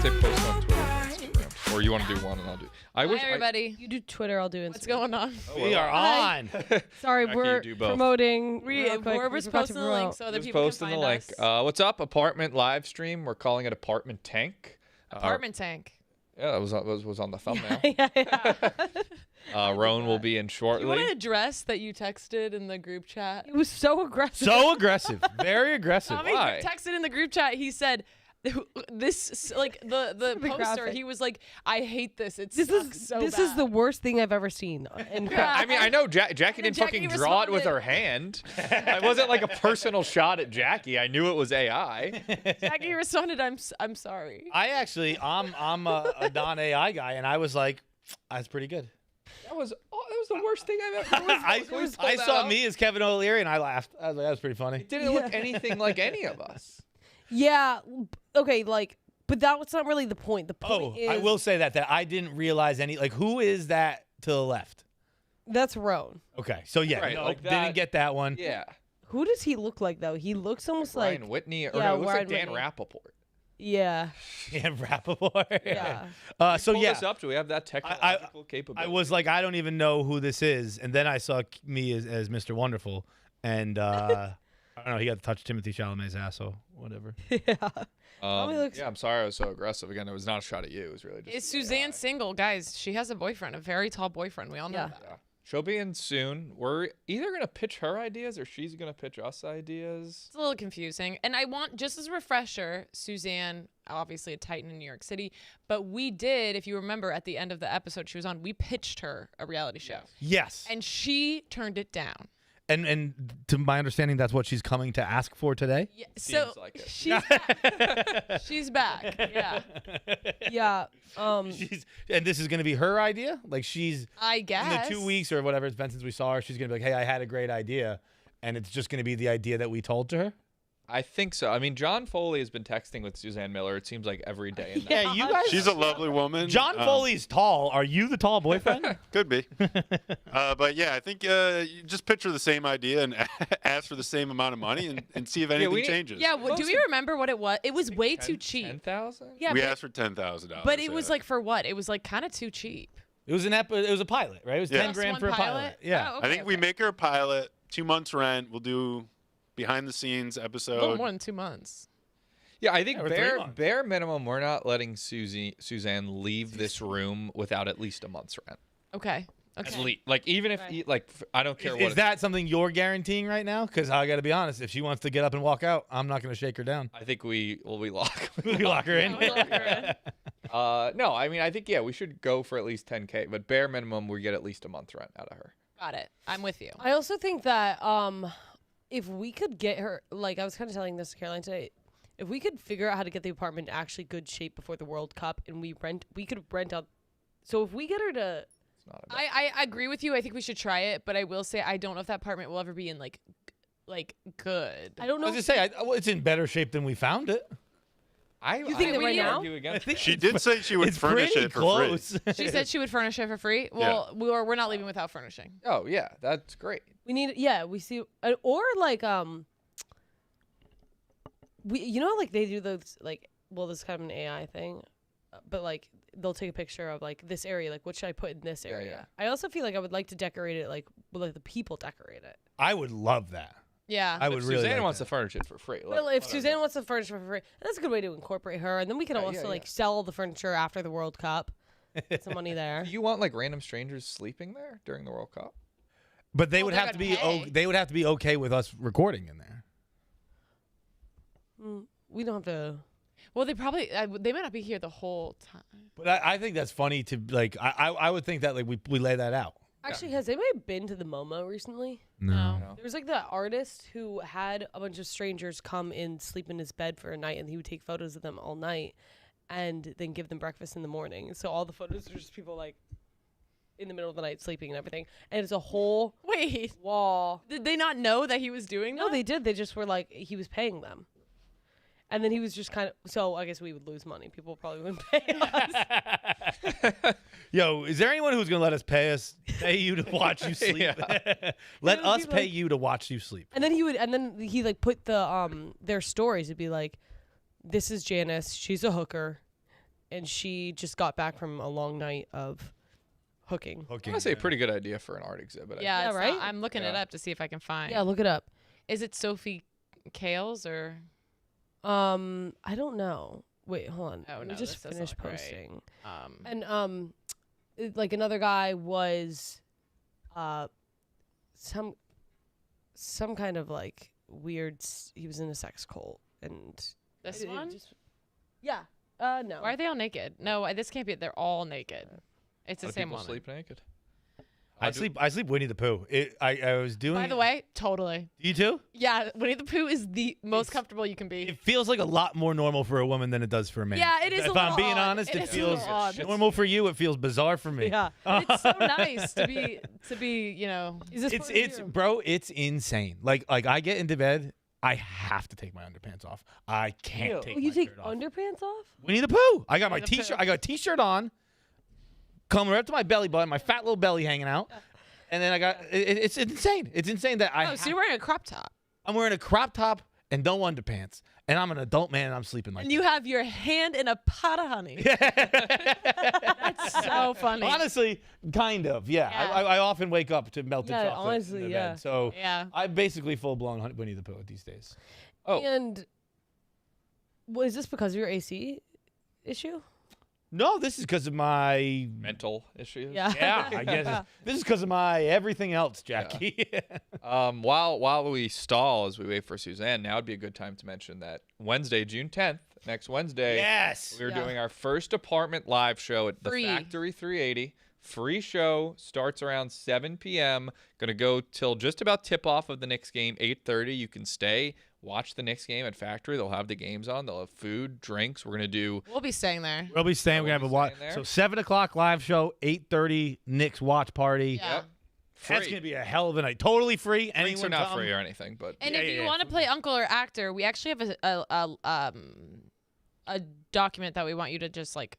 say post on Twitter and Instagram, or you want to do one and I'll do. Hi, everybody. You do Twitter, I'll do Instagram. What's going on? We are on. Sorry, Jackie, we're you do both. promoting. We're posting the link so other Just people can posting find the link. us. What's up? Apartment live stream. We're calling it Apartment Tank. Apartment Tank. Yeah, that was on the thumbnail. yeah. Roan will be in You shortly. want an address that you texted in the group chat? It was so aggressive. So aggressive. Very aggressive. Tommy Why? texted in the group chat. He said, "This like the Something poster." graphic. He was like, "I hate this. It's This bad." is the worst thing I've ever seen. In Yeah. I mean, I know Jackie didn't Jackie fucking draw it with responded. her hand. It wasn't like a personal shot at Jackie. I knew it was AI. Jackie responded, "I'm sorry." I'm a non-AI guy, and I was like, that's pretty good. That was the worst thing I've ever. I saw me as Kevin O'Leary, and I laughed. I was like, that was pretty funny. It didn't look anything like any of us. Yeah. Okay. But that's not really the point. The point is I will say that I didn't realize who is that to the left? that's Roan. Okay, so yeah, Right, no, like that. didn't get that one. Yeah. Who does he look like though? He looks almost Ryan like Whitney, or yeah, no, it looks like Ryan Dan Whitney. Rappaport. yeah. And Rappaport. Yeah. So Pull yeah, this up. Do we have that technological capability? I was like, I don't even know who this is, and then I saw me as Mr. Wonderful, and I don't know, he got to touch Timothy Chalamet's ass, so whatever. Yeah. Tommy looks- yeah, I'm sorry I was so aggressive. Again, it was not a shot at you. It was really just. Is Suzanne single, guys? She has a boyfriend, a very tall boyfriend. We all know Yeah. that. Yeah. She'll be in soon. We're either gonna pitch her ideas or she's gonna pitch us ideas. It's a little confusing. And I want, just as a refresher, Suzanne, obviously a Titan in New York City, but we did, if you remember, at the end of the episode she was on, we pitched her a reality show. Yes, And she turned it down. and to my understanding, that's what she's coming to ask for today. Yeah, so Seems like it. she's back. She's back. Yeah. Yeah. And this is going to be her idea. Like she's I in guess. the 2 weeks or whatever it's been since we saw her. She's going to be like, "Hey, I had a great idea," and it's just going to be the idea that we told to her. I think so. I mean, John Foley has been texting with Suzanne Miller. It seems like every day. In that. Yeah, you guys. She's a lovely woman. John Foley's tall. Are you the tall boyfriend? Could be. But yeah, I think you just picture the same idea and ask for the same amount of money and see if anything we need- changes. Yeah, do we remember what it was? It was way too cheap. 10,000. Yeah, we but, asked for $10,000. but it was like for what? It was like kind of too cheap. It was it was a pilot, right? It was Yeah. 10 Just grand one for a pilot. pilot? Yeah. Oh, I think okay, we okay. make her a pilot, 2 months rent. We'll do behind the scenes A little episode. more than 2 months. Yeah, I think Yeah, or 3 months. bare minimum, we're not letting Suzanne leave this room without at least a month's rent. Okay. At Okay. least, like even if I don't care what. Is that something you're guaranteeing right now? Because I got to be honest, if she wants to get up and walk out, I'm not going to shake her down. I think we lock. We lock her in. We'll lock her in. No, I mean I think we should go for at least 10K, but bare minimum we get at least a month's rent out of her. Got it. I'm with you. I also think that if we could get her, like I was kind of telling this to Caroline today, if we could figure out how to get the apartment in actually good shape before the World Cup, and we could rent out. So if we get her to, It's not a bad. I agree with you. I think we should try it, but I will say I don't know if that apartment will ever be in like good. I don't I know. was just say, it's in better shape than we found it. You think that right now? She did say she would It's furnish pretty it for close. free. She said she would furnish it for free. Well, we're not leaving without furnishing. Oh yeah, that's great. We need, we see, or like like they do those this is kind of an AI thing, but like they'll take a picture of like this area, like what should I put in this area? yeah. I also feel like I would like to decorate it like the people decorate it. I would love that. Yeah. I would really. Suzanne like wants that. to furnish it for free. Well, if Suzanne wants to furnish for free, that's a good way to incorporate her, and then we can Yeah, also yeah, like yeah. sell the furniture after the World Cup. Get some money there. Do you want like random strangers sleeping there during the World Cup? But they Well, would they're have to gonna be. pay. They would have to be okay with us recording in there. We don't have to. Well, they might not be here the whole time. But I think that's funny to like. I would think that like we lay that out. Actually, has anybody been to the MoMA recently? No. No. There was like that artist who had a bunch of strangers come and sleep in his bed for a night, and he would take photos of them all night, and then give them breakfast in the morning. So all the photos are just people like in the middle of the night sleeping and everything, and it's a whole Wait, wall. did they not know that he was doing that? No, they did. They just were like he was paying them. And then he was just kind of, so I guess we would lose money. People probably wouldn't pay us. Yo, is there anyone who's gonna let us pay you to watch you sleep? Yeah. Let It would us be pay like- you to watch you sleep. And then he like put the their stories. It'd be like, this is Janice. She's a hooker. and she just got back from a long night of hooking. I want to say a pretty good idea for an art exhibit. Yeah, Yeah, it's right? not- I'm looking it Yeah. up to see if I can find. Yeah, look it up. Is it Sophie Kales or? I don't know. Wait, hold on. Oh, Let no, me just this doesn't finish look right. posting. Um, And like another guy was some kind of like weird he was in a sex cult and this it one? yeah. No. Why are they all naked? No, this can't be. They're all naked. It's A the lot of same people woman. sleep naked. I sleep Winnie the Pooh. I was doing. By the way, totally. You too? Yeah, Winnie the Pooh is the most comfortable you can be. It feels like a lot more normal for a woman than it does for a man. Yeah, it is a If I'm little being odd. honest, It it is a feels little odd. normal for you. It feels bizarre for me. Yeah. It's so nice to be, you know. Is this It's bro, it's insane. Like I get into bed, I have to take my underpants off. I can't take you my take shirt off. underpants off? Winnie the Pooh. I got my Winnie the t-shirt. Pooh. I got a t-shirt on, coming right up to my belly button, my fat little belly hanging out, and then I got. It's insane. It's insane that Oh, so you're wearing a crop top. I'm wearing a crop top and no underpants, and I'm an adult man and I'm sleeping like. And you have your hand in a pot of honey. That's so funny. Honestly, kind of, yeah. Yeah. I often wake up to melted Yeah, chocolate. honestly, in the yeah. Bed, so Yeah. I'm basically full blown Winnie the Pooh these days. Oh. And was this because of your AC issue? No, this is because of my. Mental issues. Yeah. Yeah, I guess this is because of my everything else, Jackie. While we stall as we wait for Suzanne, now would be a good time to mention that Wednesday, June 10th, next Wednesday, Yes. we're Yeah. doing our first apartment live show at the Free. Factory 380. Free show, starts around 7 p.m. Going to go till just about tip-off of the Knicks game, 8:30. You can stay, watch the Knicks game at Factory. They'll have the games on. They'll have food, drinks. We're going to do We'll be staying there. We'll be staying. We're We'll gonna be have a watch. staying there. So 7:00 live show, 8:30 Knicks watch party. Yeah. free. That's gonna be a hell of a night. Totally free. Drinks Anyone are not come. free or anything, but And Yeah, if yeah, you yeah. want to play uncle or actor, we actually have a document that we want you to just like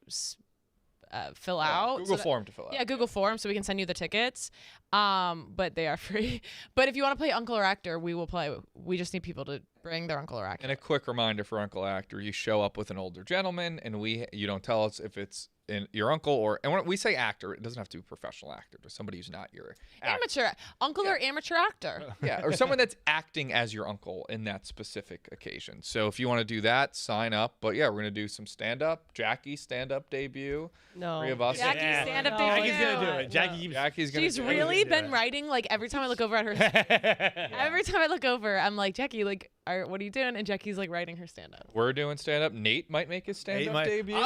fill out. Google so that- form to fill out. Yeah, Google Form, so we can send you the tickets. But they are free. But if you want to play uncle or actor, we will play. We just need people to bring their uncle or actor. And a quick reminder for Uncle Actor: you show up with an older gentleman, and you don't tell us if it's your uncle or. And when we say actor, it doesn't have to be a professional actor, but somebody who's not your actor. Amateur uncle or amateur actor. Yeah, or someone that's acting as your uncle in that specific occasion. So if you want to do that, sign up. But yeah, we're gonna do some stand-up. Jackie stand-up debut. No. 3 of us. Jackie Yeah. stand-up No. debut. Jackie's gonna do it. Jackie keeps. Jackie's gonna. She's do it. really do been it. writing, like every time I look over at her. Every time I look over, I'm like, Jackie, like, what are you doing? And Jackie's like writing her stand-up. We're doing stand-up. Nate might make his stand-up debut.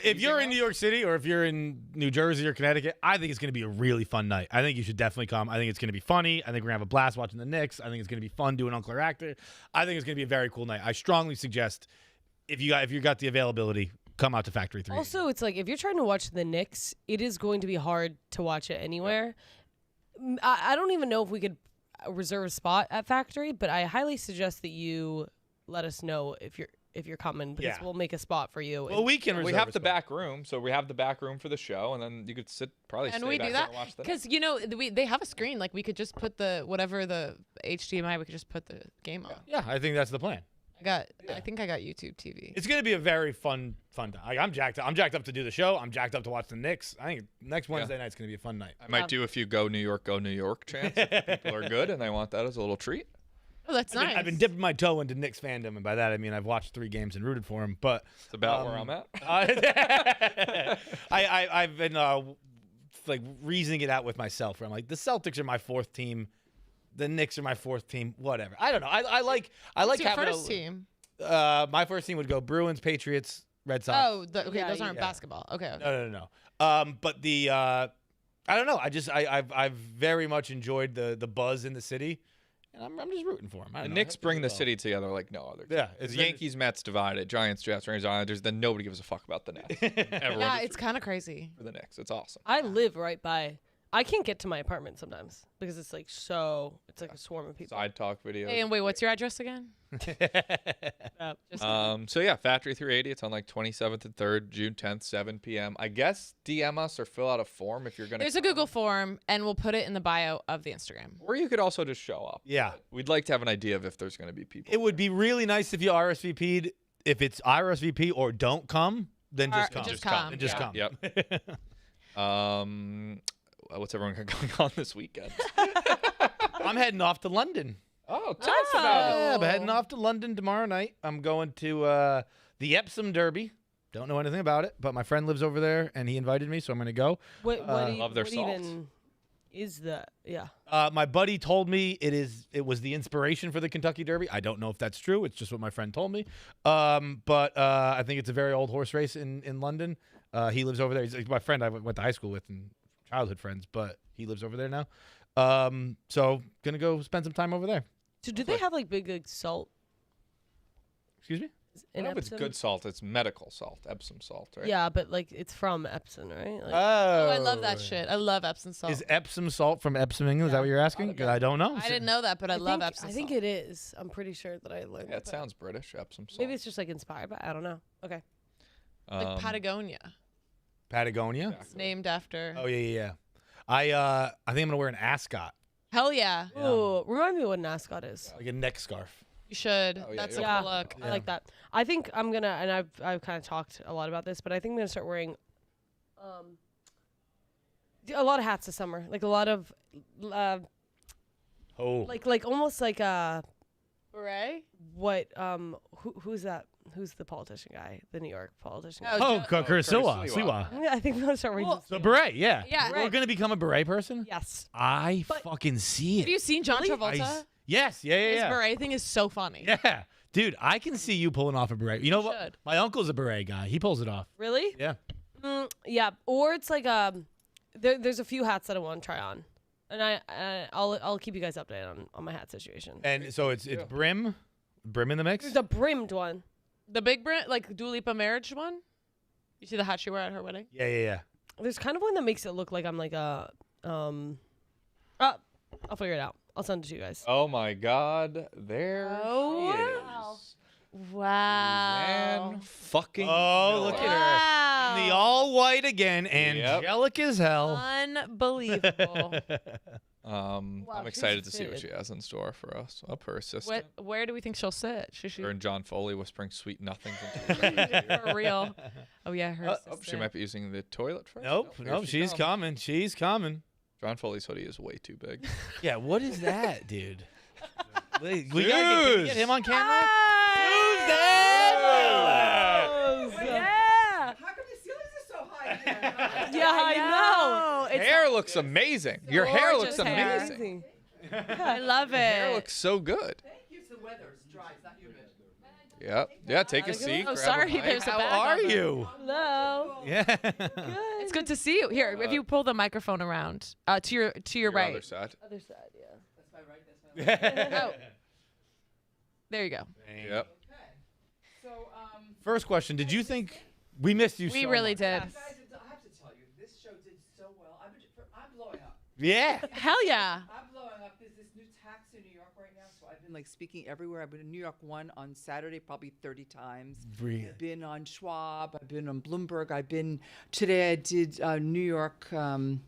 If you're in New York City or if you're in New Jersey or Connecticut, I think it's going to be a really fun night. I think you should definitely come. I think it's going to be funny. I think we're going to have a blast watching the Knicks. I think it's going to be fun doing Uncle or Actor. I think it's going to be a very cool night. I strongly suggest if you got the availability, come out to Factory 3. Also, it's like if you're trying to watch the Knicks, it is going to be hard to watch it anywhere. I don't even know if we could reserve a spot at Factory, but I highly suggest that you let us know if you're coming because Yeah. we'll make a spot for you. well, we can we reserve have a the spot. back room, so we have the back room for the show, and then you could probably And stay we back do there that and watch the because they have a screen. Like we could just put the HDMI. We could just put the game on. Yeah, I think that's the plan. I think I got YouTube TV. It's going to be a very fun time. I'm jacked up. I'm jacked up to do the show. I'm jacked up to watch the Knicks. I think next Wednesday night's going to be a fun night. I might do a few go New York chants if people are good and they want that as a little treat. Oh, that's nice. I've been dipping my toe into Knicks fandom, and by that I mean I've watched 3 games and rooted for him. But It's about where I'm at. I've been like reasoning it out with myself. Where I'm like, the Celtics are my 4th team, the Knicks are my 4th team. Whatever. I don't know. I like What's your having first team? My first team would go Bruins, Patriots, Red Sox. Oh, okay, Yeah, those aren't yeah. basketball. Okay. No. But the I don't know. I've very much enjoyed the buzz in the city, and I'm just rooting for him. I The don't know. Knicks I hope they bring do the well. city together like no other. Yeah, It's it's been- Yankees, Mets divided, Giants, Jets, Rangers, Islanders. Then nobody gives a fuck about the Nets. Everyone Yeah, just it's kind of crazy. for the Knicks. It's awesome. I live right by. I can't get to my apartment sometimes because it's like it's like a swarm of people. Side talk videos. Hey, and wait, what's your address again? Just So yeah, Factory 380. It's on like 27th and 3rd, June 10th, 7 p.m. I guess DM us or fill out a form if you're gonna. there's a Google form, and we'll put it in the bio of the Instagram. Or you could also just show up. Yeah. We'd like to have an idea of if there's gonna be people. It would be really nice if you RSVP'd. If it's RSVP or don't come, Then just come. just come. And just Yeah. come. Yep. What's everyone got going on this weekend? I'm heading off to London. Oh, tell us about it. Yeah, I'm heading off to London tomorrow night. I'm going to the Epsom Derby. Don't know anything about it, but my friend lives over there, and he invited me, so I'm going to go. Love their what salt. even is that? Yeah. My buddy told me it was the inspiration for the Kentucky Derby. I don't know if that's true. It's just what my friend told me. But I think it's a very old horse race in London. He lives over there. He's like my friend I went to high school with and childhood friends, but he lives over there now. So gonna go spend some time over there. So do they have like big like salt Excuse me? I don't know if it's good salt. It's medical salt, Epsom salt, right? Yeah, but like it's from Epsom, right? Like, Oh, I love that shit. I love Epsom salt. Is Epsom salt from Epsom, England? Is that what you're asking? 'Cause I don't know. I didn't know that, but I love think, Epsom I think salt. it is. I'm pretty sure that I learned. Yeah, it but sounds British, Epsom salt. Maybe it's just like inspired, but I don't know. Okay. Like Patagonia. Patagonia? It's named after. Oh yeah. I think I'm gonna wear an ascot, Hell yeah. Ooh, remind me what an ascot is. like a neck scarf. You should. Oh, yeah, That's a yeah. cool look. I like that. I think I'm gonna, and I've kind of talked a lot about this, but I think I'm gonna start wearing, a lot of hats this summer. Like a lot of, Oh. like almost like Beret? what who's that? Who's the politician guy? The New York politician guy. Oh, Curtis Siwa. Siwa. Yeah, I think I'm gonna start wearing. Well, So beret, yeah. Yeah. We're gonna become a beret person. Yes. I But- fucking see Have it. you seen John Really? Travolta? Yes, yeah. His beret thing is so funny. Yeah, dude, I can see you pulling off a beret. You know what? should. My uncle's a beret guy. He pulls it off. Really? Yeah. Yeah. Or it's like there's a few hats that I want to try on, and I'll keep you guys updated on my hat situation. And so it's brim in the mix. There's a brimmed one. The big brand, like Dua Lipa marriage one? You see the hat she wore at her wedding? Yeah. There's kind of one that makes it look like I'm like a I'll figure it out. I'll send it to you guys. Oh my God, there Oh, she wow. is. Wow. Suzanne fucking Oh, Miller. look at her. Wow. In the all white again, angelic as hell. Unbelievable. I'm excited to see what she has in store for us. Up her assistant. Where do we think she'll sit? Should she Her and John Foley whispering sweet nothings into her ear. for real? Oh yeah, her. Oh, assistant. she might be using the toilet first. Nope, Here she she's comes. coming. She's coming. John Foley's hoodie is way too big. Yeah, what is that, dude? We gotta get him on camera. Yeah. How come the ceilings are so high here? Yeah, I know. It's Hair looks amazing. Your hair looks gorgeous hair. amazing. I love it. Hair looks so good. Thank you. It's the weather. It's dry. It's not humid. Yep. Yeah, take a seat. Oh, grab a sorry, mic. there's a How bag are on there. you? Hello. Yeah. It's good to see you. Here, if you pull the microphone around to your Your right. other side. Other side, yeah. That's my right. That's my left. Oh, there you go. Yep. Okay. So, First question: did you think we missed you? We so really much? did. guys, I have to tell you, this show did so well. I'm blowing up. Yeah. Hell yeah. I'm blowing up. There's this new tax in New York right now, so I've been like speaking everywhere. I've been in New York 1 on Saturday probably 30 times. Really? I've been on Schwab. I've been on Bloomberg. Today I did New York, the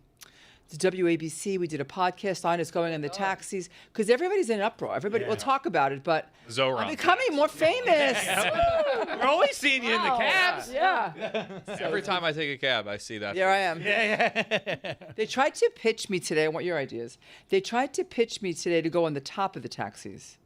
WABC. We did a podcast on it. It's going on the taxis because everybody's in an uproar. Everybody will talk about it, but Zoran. I'm becoming more famous. We're always seeing you in the cabs. Yeah. Every time I take a cab, I see that. There I am. Yeah. They tried to pitch me today. I want your ideas. They tried to pitch me today to go on the top of the taxis.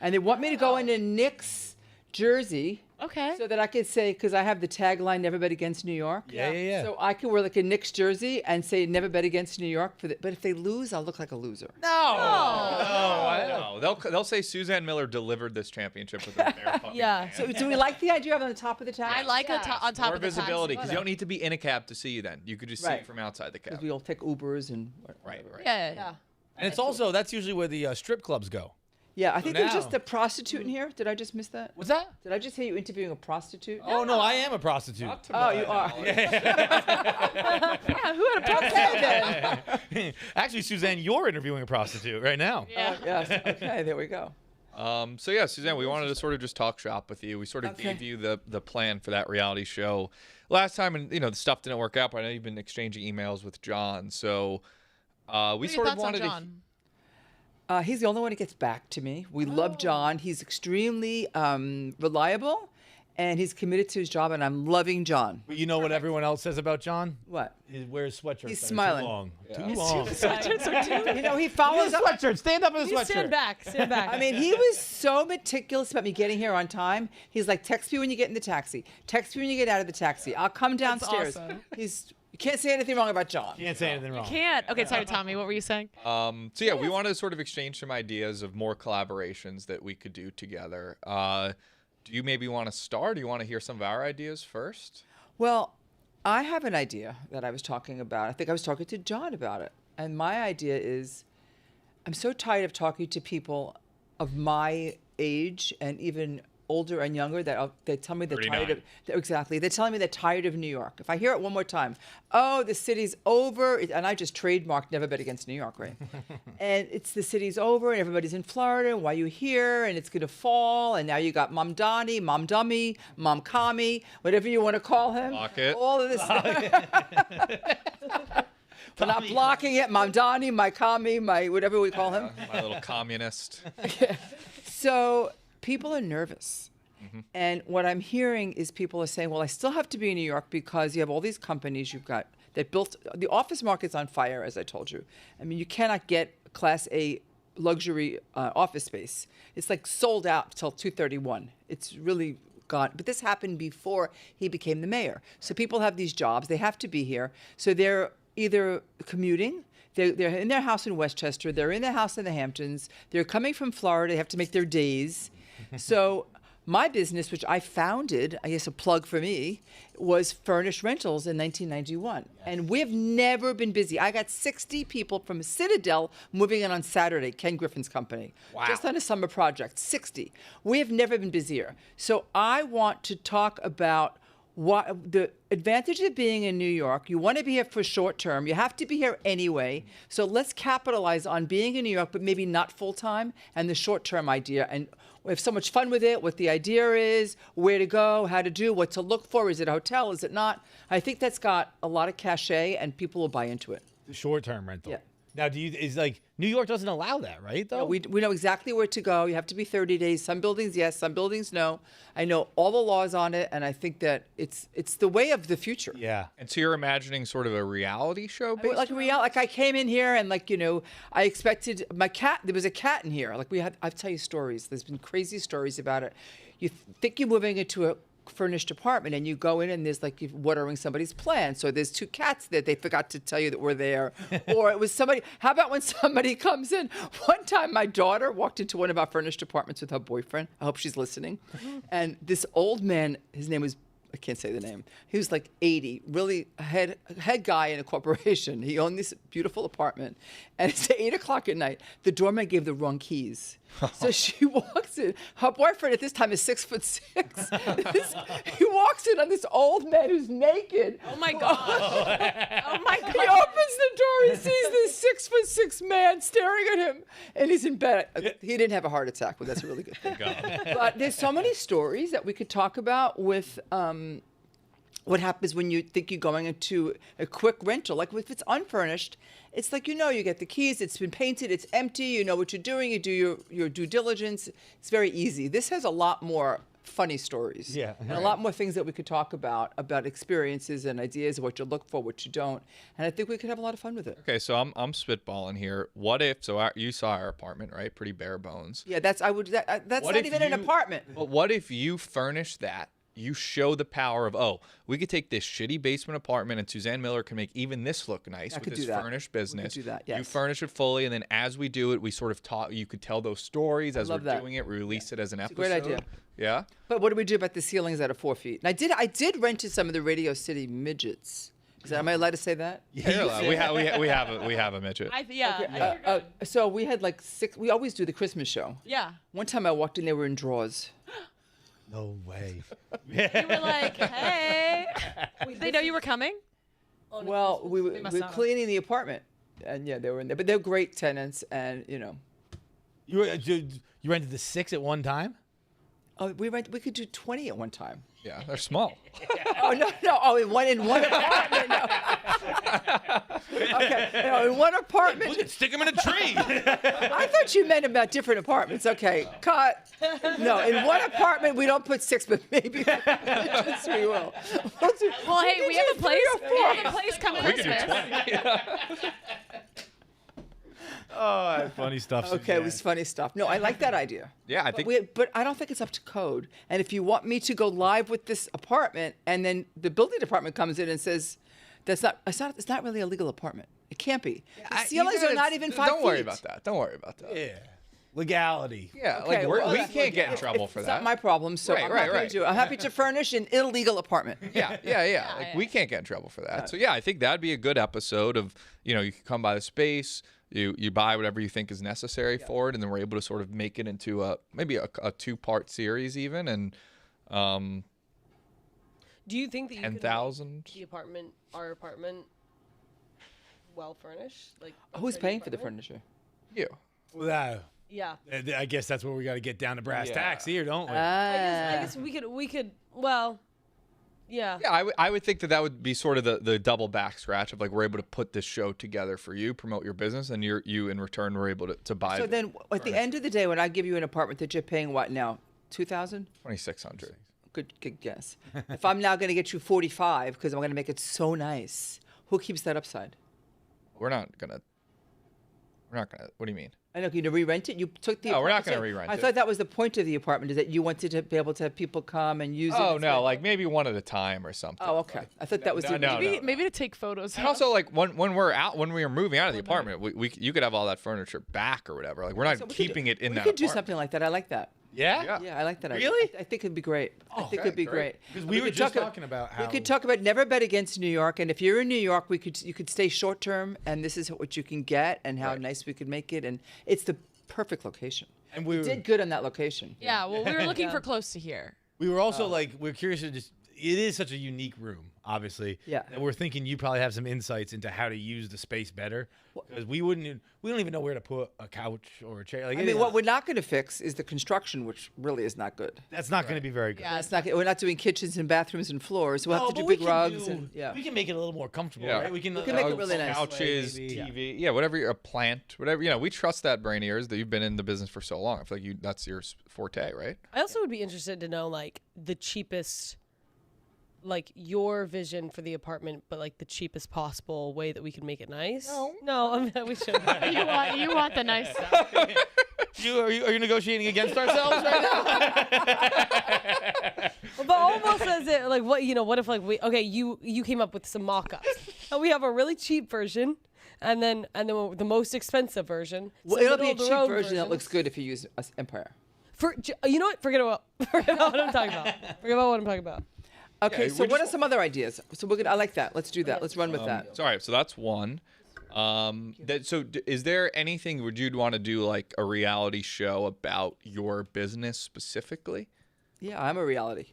And they want me to go in a Knicks jersey Okay. so that I could say, because I have the tagline, Never Bet Against New York. Yeah. So I could wear like a Knicks jersey and say, Never Bet Against New York. But if they lose, I'll look like a loser. No, they'll say Suzanne Miller delivered this championship with her bare fucking Yeah. hands. So do we like the idea of on the top of the taxi? I like on top More of the visibility taxi. because you don't need to be in a cab to see you. Then you could just see Right. it from outside the Because cab. we all take Ubers and Right. Yeah. And it's also that's usually where the strip clubs go. Yeah, I think there's just now- a prostitute in here. Did I just miss that? What's that? Did I just hear you interviewing a prostitute? Oh no, I am a prostitute. Oh, you are. Yeah, who had a problem? Okay, then. Actually, Suzanne, you're interviewing a prostitute right now. Yeah. Yes. Okay, there we go. So yeah, Suzanne, we wanted to sort of just talk shop with you. We sort of Okay. gave you the plan for that reality show last time, and the stuff didn't work out. But I know you've been exchanging emails with John, so we What are your sort of thoughts on wanted to. John? He's the only one who gets back to me. We love John. He's extremely reliable, and he's committed to his job, and I'm loving John. But you know what everyone else says about John? What? He wears sweatshirts. He's that are smiling. Too long. Too long. You know, he follows up. Sweatshirt. Stand up in a You sweatshirt. stand back. Stand back. I mean, he was so meticulous about me getting here on time. He's like, text me when you get in the taxi. Text me when you get out of the taxi. I'll come downstairs. awesome. You can't say anything wrong about John. Can't say anything wrong. Can't. Okay, sorry, Tommy. What were you saying? So yeah, we want to sort of exchange some ideas of more collaborations that we could do together. Do you maybe want to start? Do you want to hear some of our ideas first? Well, I have an idea that I was talking about. I think I was talking to John about it. And my idea is I'm so tired of talking to people of my age and even older and younger that they tell me they're tired of exactly. They're telling me they're tired of New York. If I hear it one more time, oh, the city's over, and I just trademarked never bet against New York, right? And it's the city's over, and everybody's in Florida. And why you here? And it's gonna fall. And now you got Mom Donnie, Mom Dummy, Mom Kami, whatever you want to call him. Block it. All of this. We're not blocking it. Mom Donnie, my Kami, my whatever we call him. My little communist. So people are nervous. And what I'm hearing is people are saying, well, I still have to be in New York because you have all these companies you've got that built, the office market's on fire, as I told you. I mean, you cannot get Class A luxury office space. It's like sold out till 2/31. It's really gone. But this happened before he became the mayor. So people have these jobs. They have to be here. So they're either commuting, they're in their house in Westchester, they're in their house in the Hamptons, they're coming from Florida, they have to make their days. So my business, which I founded, I guess a plug for me, was Furnished Rentals in 1991. And we've never been busy. I got 60 people from Citadel moving in on Saturday, Ken Griffin's company. Wow. Just on a summer project, 60. We have never been busier. So I want to talk about what the advantage of being in New York. You want to be here for short term. You have to be here anyway. So let's capitalize on being in New York, but maybe not full time, and the short term idea. And we have so much fun with it, what the idea is, where to go, how to do, what to look for. Is it a hotel? Is it not? I think that's got a lot of cachet, and people will buy into it. The short-term rental. Yeah. Now, is like New York doesn't allow that, right? Though We know exactly where to go. You have to be 30 days. Some buildings, yes. Some buildings, no. I know all the laws on it, and I think that it's the way of the future. Yeah. And so you're imagining sort of a reality show based Like like I came in here and I expected my cat. There was a cat in here. I'll tell you stories. There's been crazy stories about it. You think you're moving into a furnished apartment and you go in and there's you're watering somebody's plants, or there's two cats that they forgot to tell you that were there, or it was somebody. How about when somebody comes in? One time my daughter walked into one of our furnished apartments with her boyfriend. I hope she's listening. And this old man, his name was, I can't say the name. He was 80, really head guy in a corporation. He owned this beautiful apartment. And it's 8 o'clock at night. The doorman gave the wrong keys. So she walks in. Her boyfriend at this time is 6'6". He walks in on this old man who's naked. Oh my god. Oh my god. He opens the door and sees this 6'6" man staring at him, and he's in bed. He didn't have a heart attack, but that's a really good thing. But there's so many stories that we could talk about with what happens when you think you're going into a quick rental. Like if it's unfurnished, it's you get the keys, it's been painted, it's empty, you know what you're doing, you do your due diligence. It's very easy. This has a lot more funny stories. Yeah. And a lot more things that we could talk about experiences and ideas of what you look for, what you don't. And I think we could have a lot of fun with it. Okay, so I'm spitballing here. What if you saw our apartment, right? Pretty bare bones. Yeah, that's not even an apartment. But what if you furnish that? You show the power of, we could take this shitty basement apartment and Suzanne Miller can make even this look nice with this furnished business. We could do that, yes. You furnish it fully, and then as we do it, we sort of talk. You could tell those stories as we're doing it. We release it as an episode. Great idea. Yeah. But what do we do about the ceilings that are 4 feet? And I did rent to some of the Radio City midgets. Am I allowed to say that? Yeah, we have a midget. I think you're good. So we had 6. We always do the Christmas show. Yeah. One time I walked in, they were in drawers. No way. You were like, hey. They know you were coming? Well, we were must not have. cleaning the apartment, and yeah, they were in there. But they're great tenants, and You rented the 6 at one time? we could do 20 at one time. Yeah, they're small. Oh no! Oh, in one apartment. No. Okay, in one apartment. We could stick him in a tree. I thought you meant about different apartments. Okay, cut. No, in one apartment we don't put 6, but maybe yes, we will. Well, hey, we have a place. or We have a place coming We could do Christmas. 20. Oh, funny stuff. Okay, it Suzanne. was funny stuff. No, I like that idea. Yeah, I But, think. but I don't think it's up to code. And if you want me to go live with this apartment, and then the building department comes in and says, it's not really a legal apartment. It can't be. The ceilings are not even 5 feet. Don't worry about that. Don't worry about that. Yeah. Legality. Yeah, Okay, like well, we that's can't get in legit. trouble It's for not that. my problem, so Right, I'm right, happy right. to do it. I'm happy to furnish an illegal apartment. Yeah. Like we can't get in trouble for that. So yeah, I think that'd be a good episode of, you can come by the space, you buy whatever you think is necessary for it, and then we're able to sort of make it into maybe a 2-part series even, and Do you think that you could make 10,000. our apartment, well furnished? Like Who's a paying for the apartment? furniture? You. Well, Yeah. I guess that's where we got to get down to brass Yeah. tacks here, don't we? I guess we could. Well, yeah. Yeah, I would think that would be sort of the double back scratch of like we're able to put this show together for you, promote your business, and you in return were able to buy So then, at the end of the day, when I give you an apartment that you're paying what now, 2,000? 2,600. Good guess. If I'm now going to get you 45 because I'm going to make it so nice, who keeps that upside? We're not gonna. What do you mean? I know, you re-rent it. You took the. No, we're not apartment- gonna re-rent I it. thought that was the point of the apartment, is that you wanted to be able to have people come and use it. Oh and no, spend- like maybe one at a time or something. Oh, okay. I thought that was the. No. Maybe to take photos. And also, like when we are moving out of the apartment, you could have all that furniture back or whatever. Like we're not So we could keeping do- it in we that. could do apartment. something like that. I like that. Yeah? Yeah, I like that. Really? I think it'd be great. I think okay, it'd be great. great. Because we were could just talk talking about how we could talk about never bet against New York, and if you're in New York, you could stay short term, and this is what you can get, and how Right. nice we could make it, and it's the perfect location. And We we did good on that location. Yeah, well, we were looking for close to here. We were also we're curious to just. It is such a unique room, obviously. Yeah. And we're thinking you probably have some insights into how to use the space better, because we don't even know where to put a couch or a chair. Like I mean, what we're not going to fix is the construction, which really is not good. that's not going to be very good. Yeah. That's not. We're not doing kitchens and bathrooms and floors. We'll have to but do we big can rugs do- and yeah. We can make it a little more comfortable, Yeah. right? We can can make it really nice. Couches, maybe. TV, yeah, whatever. A plant, whatever. We trust that, brain ears, that you've been in the business for so long. I feel like that's your forte, right? I also would be interested to know like the cheapest, like your vision for the apartment, but like the cheapest possible way that we can make it nice. No, I mean, we should. you want the nice stuff. Are you negotiating against ourselves right now? But almost as it like what if like you came up with some mock-ups and we have a really cheap version and then the most expensive version. Well, some it'll be a cheap middle-of-the-road version that versions. looks good if you use Empire. You know what? Forget about what I'm talking about. Forget about what I'm talking about. Okay, Yeah, so we what just- are some other ideas? So I like that. Let's do that. Let's run with that. Sorry, so that's one. Is there anything would you want to do like a reality show about your business specifically? Yeah, I'm a reality.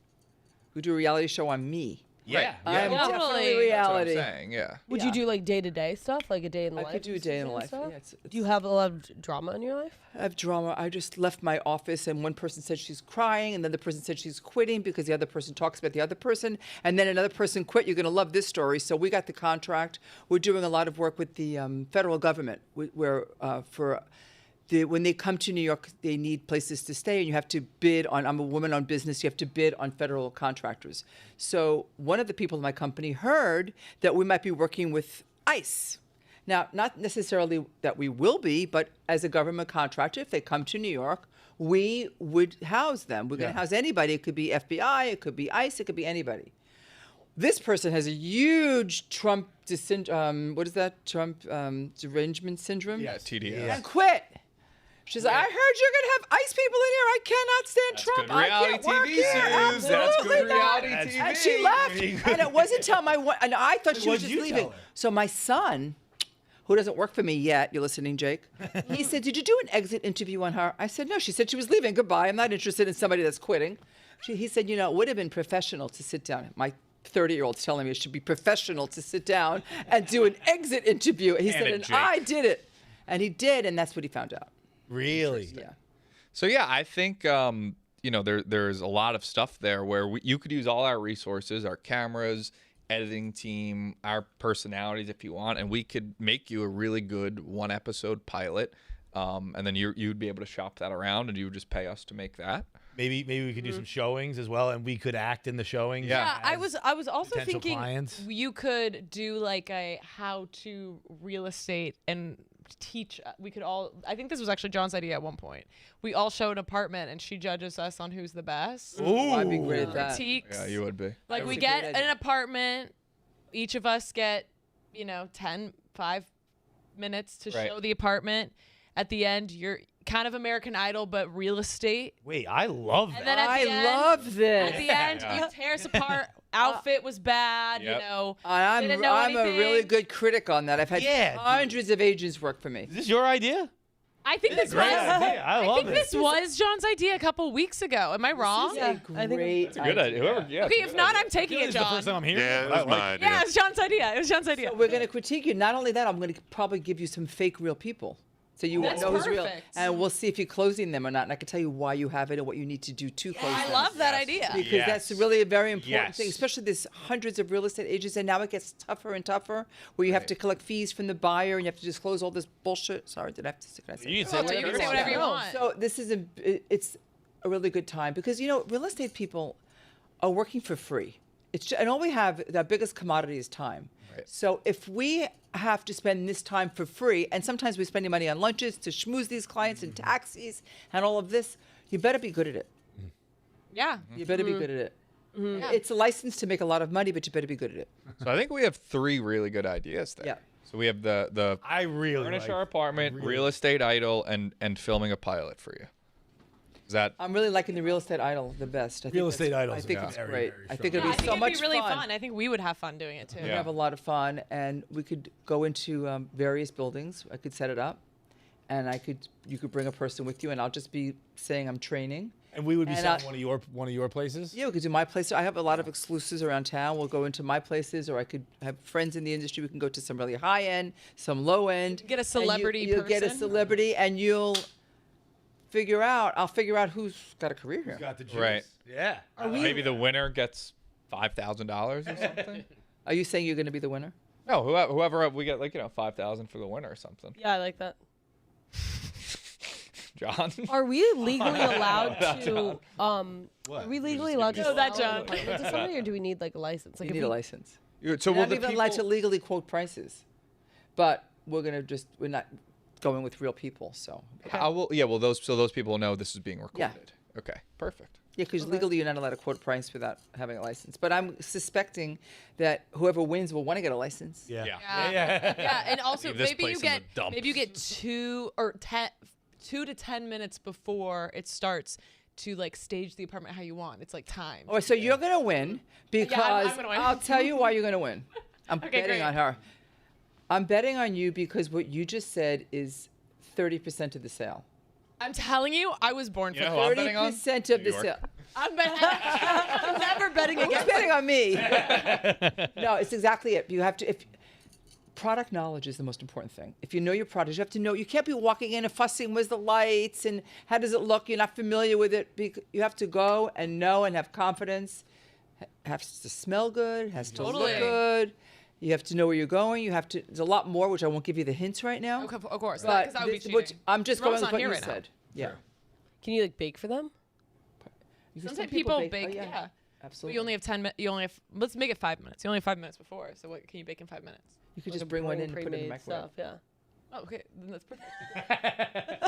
We do a reality show on me. Yeah. I'm Totally. definitely That's what I'm reality. saying. Yeah. Would Yeah. you do like day-to-day stuff, like a day in the I life? could do a of day in the Suzanne life. stuff? Yeah, it's- Do you have a lot of drama in your life? I have drama. I just left my office, and one person said she's crying, and then the person said she's quitting because the other person talks about the other person, and then another person quit. You're going to love this story. So we got the contract. We're doing a lot of work with the federal government, where when they come to New York, they need places to stay, and you have to bid on. I'm a woman-owned business. You have to bid on federal contractors. So one of the people in my company heard that we might be working with ICE. Now, not necessarily that we will be, but as a government contractor, if they come to New York, we would house them. We're going to house anybody. It could be FBI, it could be ICE, it could be anybody. This person has a huge Trump derangement syndrome. Yeah, TDS. And quit. She's like, I heard you're going to have ICE people in here. I cannot stand Trump. good reality I can't work TV, here. Suze. That's Absolutely good not." reality TV. And she left. And it wasn't till and I thought she was What'd just you leaving. tell her? So my son, who doesn't work for me yet, you're listening, Jake, he said, did you do an exit interview on her? I said, no. She said she was leaving. Goodbye. I'm not interested in somebody that's quitting. He said, it would have been professional to sit down. My 30-year-old's telling me it should be professional to sit down and do an exit interview. He said, it, and Jake. I did it. And he did, and that's what he found out. Really? Yeah. So yeah, I think there's a lot of stuff there where you could use all our resources, our cameras, editing team, our personalities if you want, and we could make you a really good 1-episode pilot. And then you'd be able to shop that around, and you would just pay us to make that. Maybe we could do some showings as well, and we could act in the showings. Yeah. I was also potential thinking clients. you could do like a how to real estate and teach. We could all. I think this was actually John's idea at one point. We all show an apartment, and she judges us on who's the best. Ooh, I'd be great at that. Critiques. Yeah, you would be. Like That we was a get great idea. an apartment. Each of us get 5 minutes to Right. show the apartment. At the end, you're kind of American Idol, but real estate. Wait, I love that. And then at I the end, love this. At the end, you tear us apart. Outfit was bad, Yep. Didn't know I'm a really anything. good critic on that. I've had Yeah, hundreds of agents work for me. Is this your idea? I think this was. Great idea. I I love think it. this was John's idea a couple weeks ago. Am I wrong? Yeah, I think Great It's a good idea. Whoever, yeah, Okay, it's a if good not, idea. I'm taking This it, is the John. first time I'm hearing Yeah, it. it I was like my it. idea. Yeah, it was John's idea. It was John's idea. So we're going to critique you. Not only that, I'm going to probably give you some fake real people. So you won't That's know who's real. perfect. And we'll see if you're closing them or not. And I can tell you why you have it and what you need to do to close I them. love that idea. Because that's really a very important thing, Yes. especially there's hundreds of real estate agents, and now it gets tougher and tougher, where you have to collect fees from the buyer and you have to disclose all this bullshit. Sorry, did I have to? Can I say? You can say Oh, whatever you you can say want. whatever you want. So this is it's a really good time because real estate people are working for free. And all we have, the biggest commodity is time. Right. So if we have to spend this time for free, and sometimes we're spending money on lunches to schmooze these clients and taxis and all of this, you better be good at it. Yeah. You better be good at it. Yeah. It's a license to make a lot of money, but you better be good at it. So I think we have 3 really good ideas there. Yeah. So we have the I really furnish like our apartment, really- real estate idol, and filming a pilot for you. Is that I'm really liking the real estate idol the best. I think Real that's- estate idol. I think it's very, great. very I think strong. it'll I be think so it'd much be really fun. fun. I think we would have fun doing it too. We'd Yeah. have a lot of fun, and we could go into various buildings. I could set it up, and you could bring a person with you, and I'll just be saying I'm training. And we would be And selling I- one of your places. Yeah, we could do my place. I have a lot of exclusives around town. We'll go into my places, or I could have friends in the industry. We can go to some really high end, some low end. Get a and celebrity You'll get a person. celebrity, and I'll figure out who's got a career here. Got the juice. Right. Yeah. maybe the winner gets $5,000 or something? Are you saying you're going to be the winner? No, whoever we get 5,000 for the winner or something. Yeah, I like that. John. Are we legally allowed to? Are we legally allowed to Know that, sell John. an apartment to somebody, or do we need like a license? Like You if need a we- license. So We're will not the even people? allowed to legally quote prices, but we're not going with real people. So Will those people will know this is being Yeah. recorded? Okay, perfect. yeah, because legally you're not allowed to quote price without having a license. But I'm suspecting that whoever wins will want to get a license. Yeah. Yeah. Yeah, and also Leave this maybe you place in get the dumps. 2 to 10 minutes before it starts to like stage the apartment how you want. It's like time. Oh, so you're gonna win because I'm gonna win. I'll tell you why you're gonna win. I'm Okay, betting great. on her. I'm betting on you because what you just said is 30% of the sale. I'm telling you, I was born for You know this. who I'm betting on? 30% of New the York. sale. I'm never betting Who's against. betting on me? No, it's exactly it. You have to. Product knowledge is the most important thing. If you know your product, you have to know. You can't be walking in and fussing. Where's the lights and how does it look? You're not familiar with it. You have to go and know and have confidence. Has to smell good. Has to Totally. look good. You have to know where you're going. You have to. There's a lot more, which I won't give you the hints right now. Okay, of course, But because that would be this- which cheating. I'm just Rome's going with not what here you right now. said. Yeah. Can you like bake for them? You can Sometimes some people bake. bake. Oh, Yeah. But Absolutely. you only have 10 minutes. You only have. Let's make it 5 minutes. You only have 5 minutes before. So what can you bake in 5 minutes? You could Like just a bring one in and boring put it in the pre-made microwave. stuff. Yeah. Oh, okay, then that's perfect.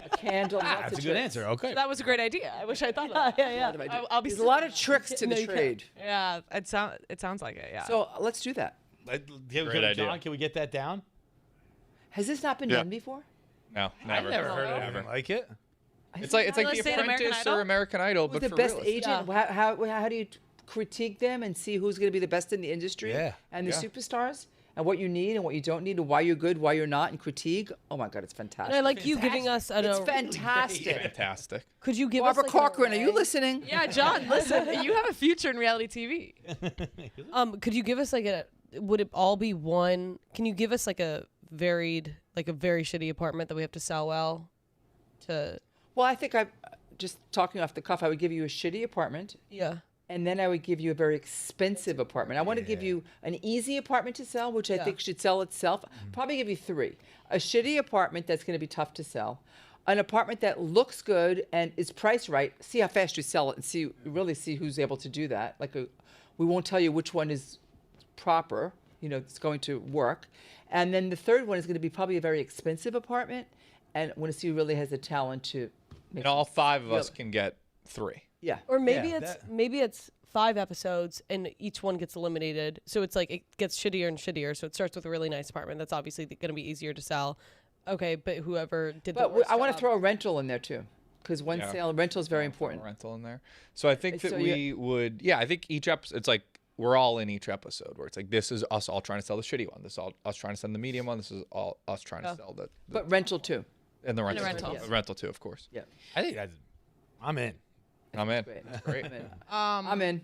A candle. lots That's of a good tricks. answer. Okay. That was a great idea. I wish I thought of that. Yeah. I'll be. There's a lot of tricks to No, the you can't. trade. Yeah, it sounds like it. Yeah. So let's do that. Great idea. John, can we get that down? Has this not been Yeah. done before? No, never. Never heard Never. anything like it. It's like Real The estate American Apprentice Idol? or American Idol, Who's but the for best real estate. agent? How do you critique them and see who's going to be the best in the industry? Yeah. And the Yeah. superstars and what you need and what you don't need and why you're good, why you're not, and critique. Oh my God, it's fantastic. And I like you giving us an. it's fantastic. Fantastic. Could you give Barbara us like, Corcoran, are an you array? listening? yeah, John, listen. You have a future in reality TV. Could you give us like a? Would it all be one? Can you give us like a very shitty apartment that we have to sell well? To Well, I think just talking off the cuff, I would give you a shitty apartment. yeah. and then I would give you a very expensive apartment. I want to give you an easy apartment to sell, which I think should sell itself. Probably give you 3. A shitty apartment that's going to be tough to sell. An apartment that looks good and is priced right. See how fast you sell it and really see who's able to do that. We won't tell you which one is proper, it's going to work. And then the third one is going to be probably a very expensive apartment, and I want to see who really has the talent to make And all 5 of us really- can get 3. Yeah. Or maybe Yeah, maybe it's 5 episodes and each one gets eliminated. So it's like it gets shittier and shittier. So it starts with a really nice apartment that's obviously going to be easier to sell. Okay, but whoever did the But worst I want to job- throw a rental in there too, because one Yeah. sale rental is very important. Rental in there. So I think that So we would, I think each episode, it's like we're all in each episode where it's like this is us all trying to sell the shitty one. This is all us trying to sell the medium one. This is all us trying to sell the But rental too. and the rental. rental. The rental too, of course. Yeah. I think I'm in. I'm in. Great. That's great. I'm in.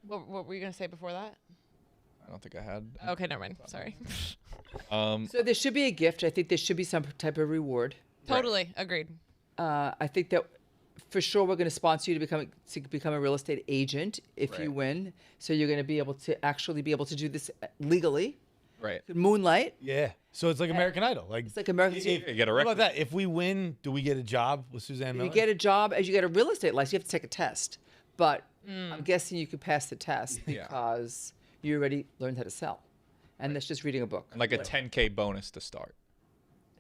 What were you gonna say before that? I don't think I had. Okay, never mind. Sorry. So there should be a gift. I think there should be some type of reward. Totally agreed. I think that for sure we're going to sponsor you to become a real estate agent if you Right. win. So you're going to be able to actually be able to do this legally. Right. Moonlight. Yeah. So it's like American Idol. Like It's like American. You get a What about record. that? If we win, do we get a job with Suzanne Miller? You get a job as you get a real estate license. You have to take a test, but I'm guessing you could pass the test Yeah. because you already learned how to sell, and that's just reading a book. And like a 10K bonus to start.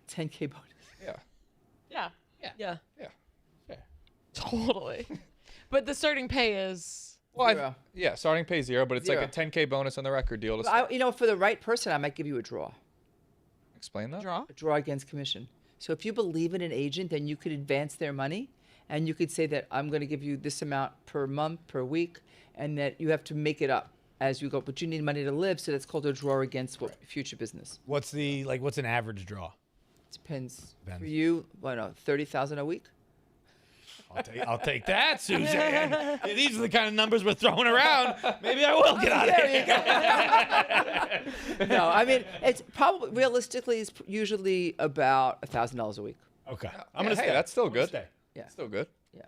10K bonus. Yeah. Yeah. Yeah. Totally. But the starting pay is Well, Zero. yeah, starting pay 0, but it's like a 10K bonus on the record deal to start. For the right person, I might give you a draw. Explain that. draw. A draw against commission. So if you believe in an agent, then you could advance their money, and you could say that I'm going to give you this amount per month, per week, and that you have to make it up as you go. But you need money to live, so that's called a draw against future business. What's an average draw? Depends. Depends. For you, 30,000 a week. I'll take that, Suzanne. If these are the kind of numbers we're throwing around, maybe I will get out of here. No, I mean it's probably realistically it's usually about $1,000 a week. Okay. I'm gonna stay. That's still good. Stay. Yeah, Still good. yeah,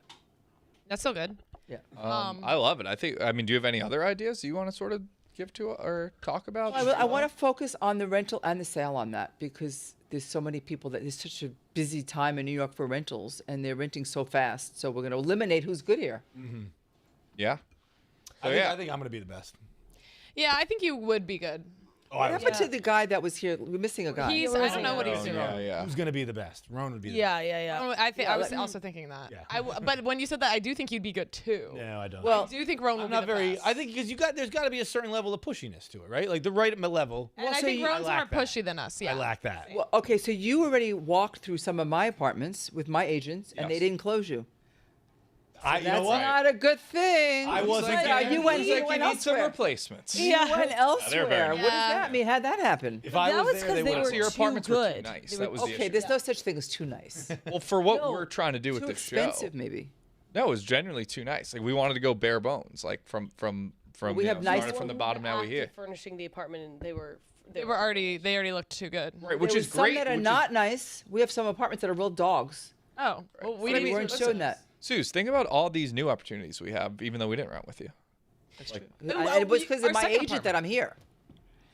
That's still good. yeah. I love it. I mean, do you have any other ideas you want to sort of give to or talk about? I want to focus on the rental and the sale on that because there's so many people that there's such a busy time in New York for rentals and they're renting so fast. So we're going to eliminate who's good here. Yeah. So I think I'm gonna be the best. Yeah, I think you would be good. Oh, What happened to the guy that was here? We're missing a guy. I don't know what he's Oh, doing. yeah. Who's gonna be the best? Ron would be the Yeah, yeah, yeah. I was also thinking that. Yeah. But when you said that, I do think you'd be good too. best. No, I don't. Well, I do think Roan would I'm be not the very. best. I think because there's got to be a certain level of pushiness to it, right? Like the right level. And I so think you- Roan's I lack more that. pushy than us. Yeah. I lack that. Well, okay, so you already walked through some of my apartments with my agents, and they Yes. didn't close you. You know That's what? not a good thing. I wasn't But, getting- you went, He's you like, you went need some elsewhere. replacements. You went elsewhere. very What does Yeah. that mean? How'd that happen? If I That was was there, 'cause they they would. were So your too apartments were too good. nice. They That were- was the Okay, issue. there's no such thing as too nice. Well, for what No. we're trying to do with Too this expensive, show. maybe. No, it was genuinely too nice. Like we wanted to go bare bones, like from We you have know, nice- started from the bottom. Now we here. Furnishing the apartment, and they They already looked too good. Right, which There is was some great. that are which is- not nice. We have some apartments that are real dogs. Oh, well, we But didn't we weren't showing that. Suze, think about all these new opportunities we have, even though we didn't rent with you. It was because our of my second agent that I'm here.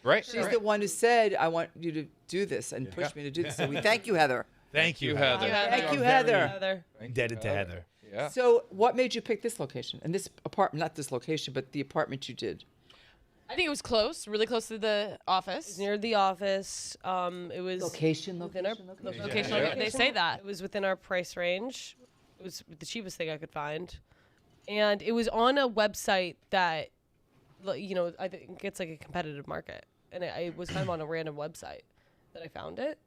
Right? She's the one who said, I want you to do this and pushed me to do this. So we thank you, Heather. Thank you, Heather. Thank you, Very Heather. Indebted to Heather. Yeah. So what made you pick this location? And this apartment, not this location, but the apartment you did. I think it was close, really close to the office. near the office. It was Location. within our Location. Yeah. They say that. It was within our price range. It was the cheapest thing I could find, and it was on a website that, I think it's like a competitive market, and it was kind of on a random website that I found it.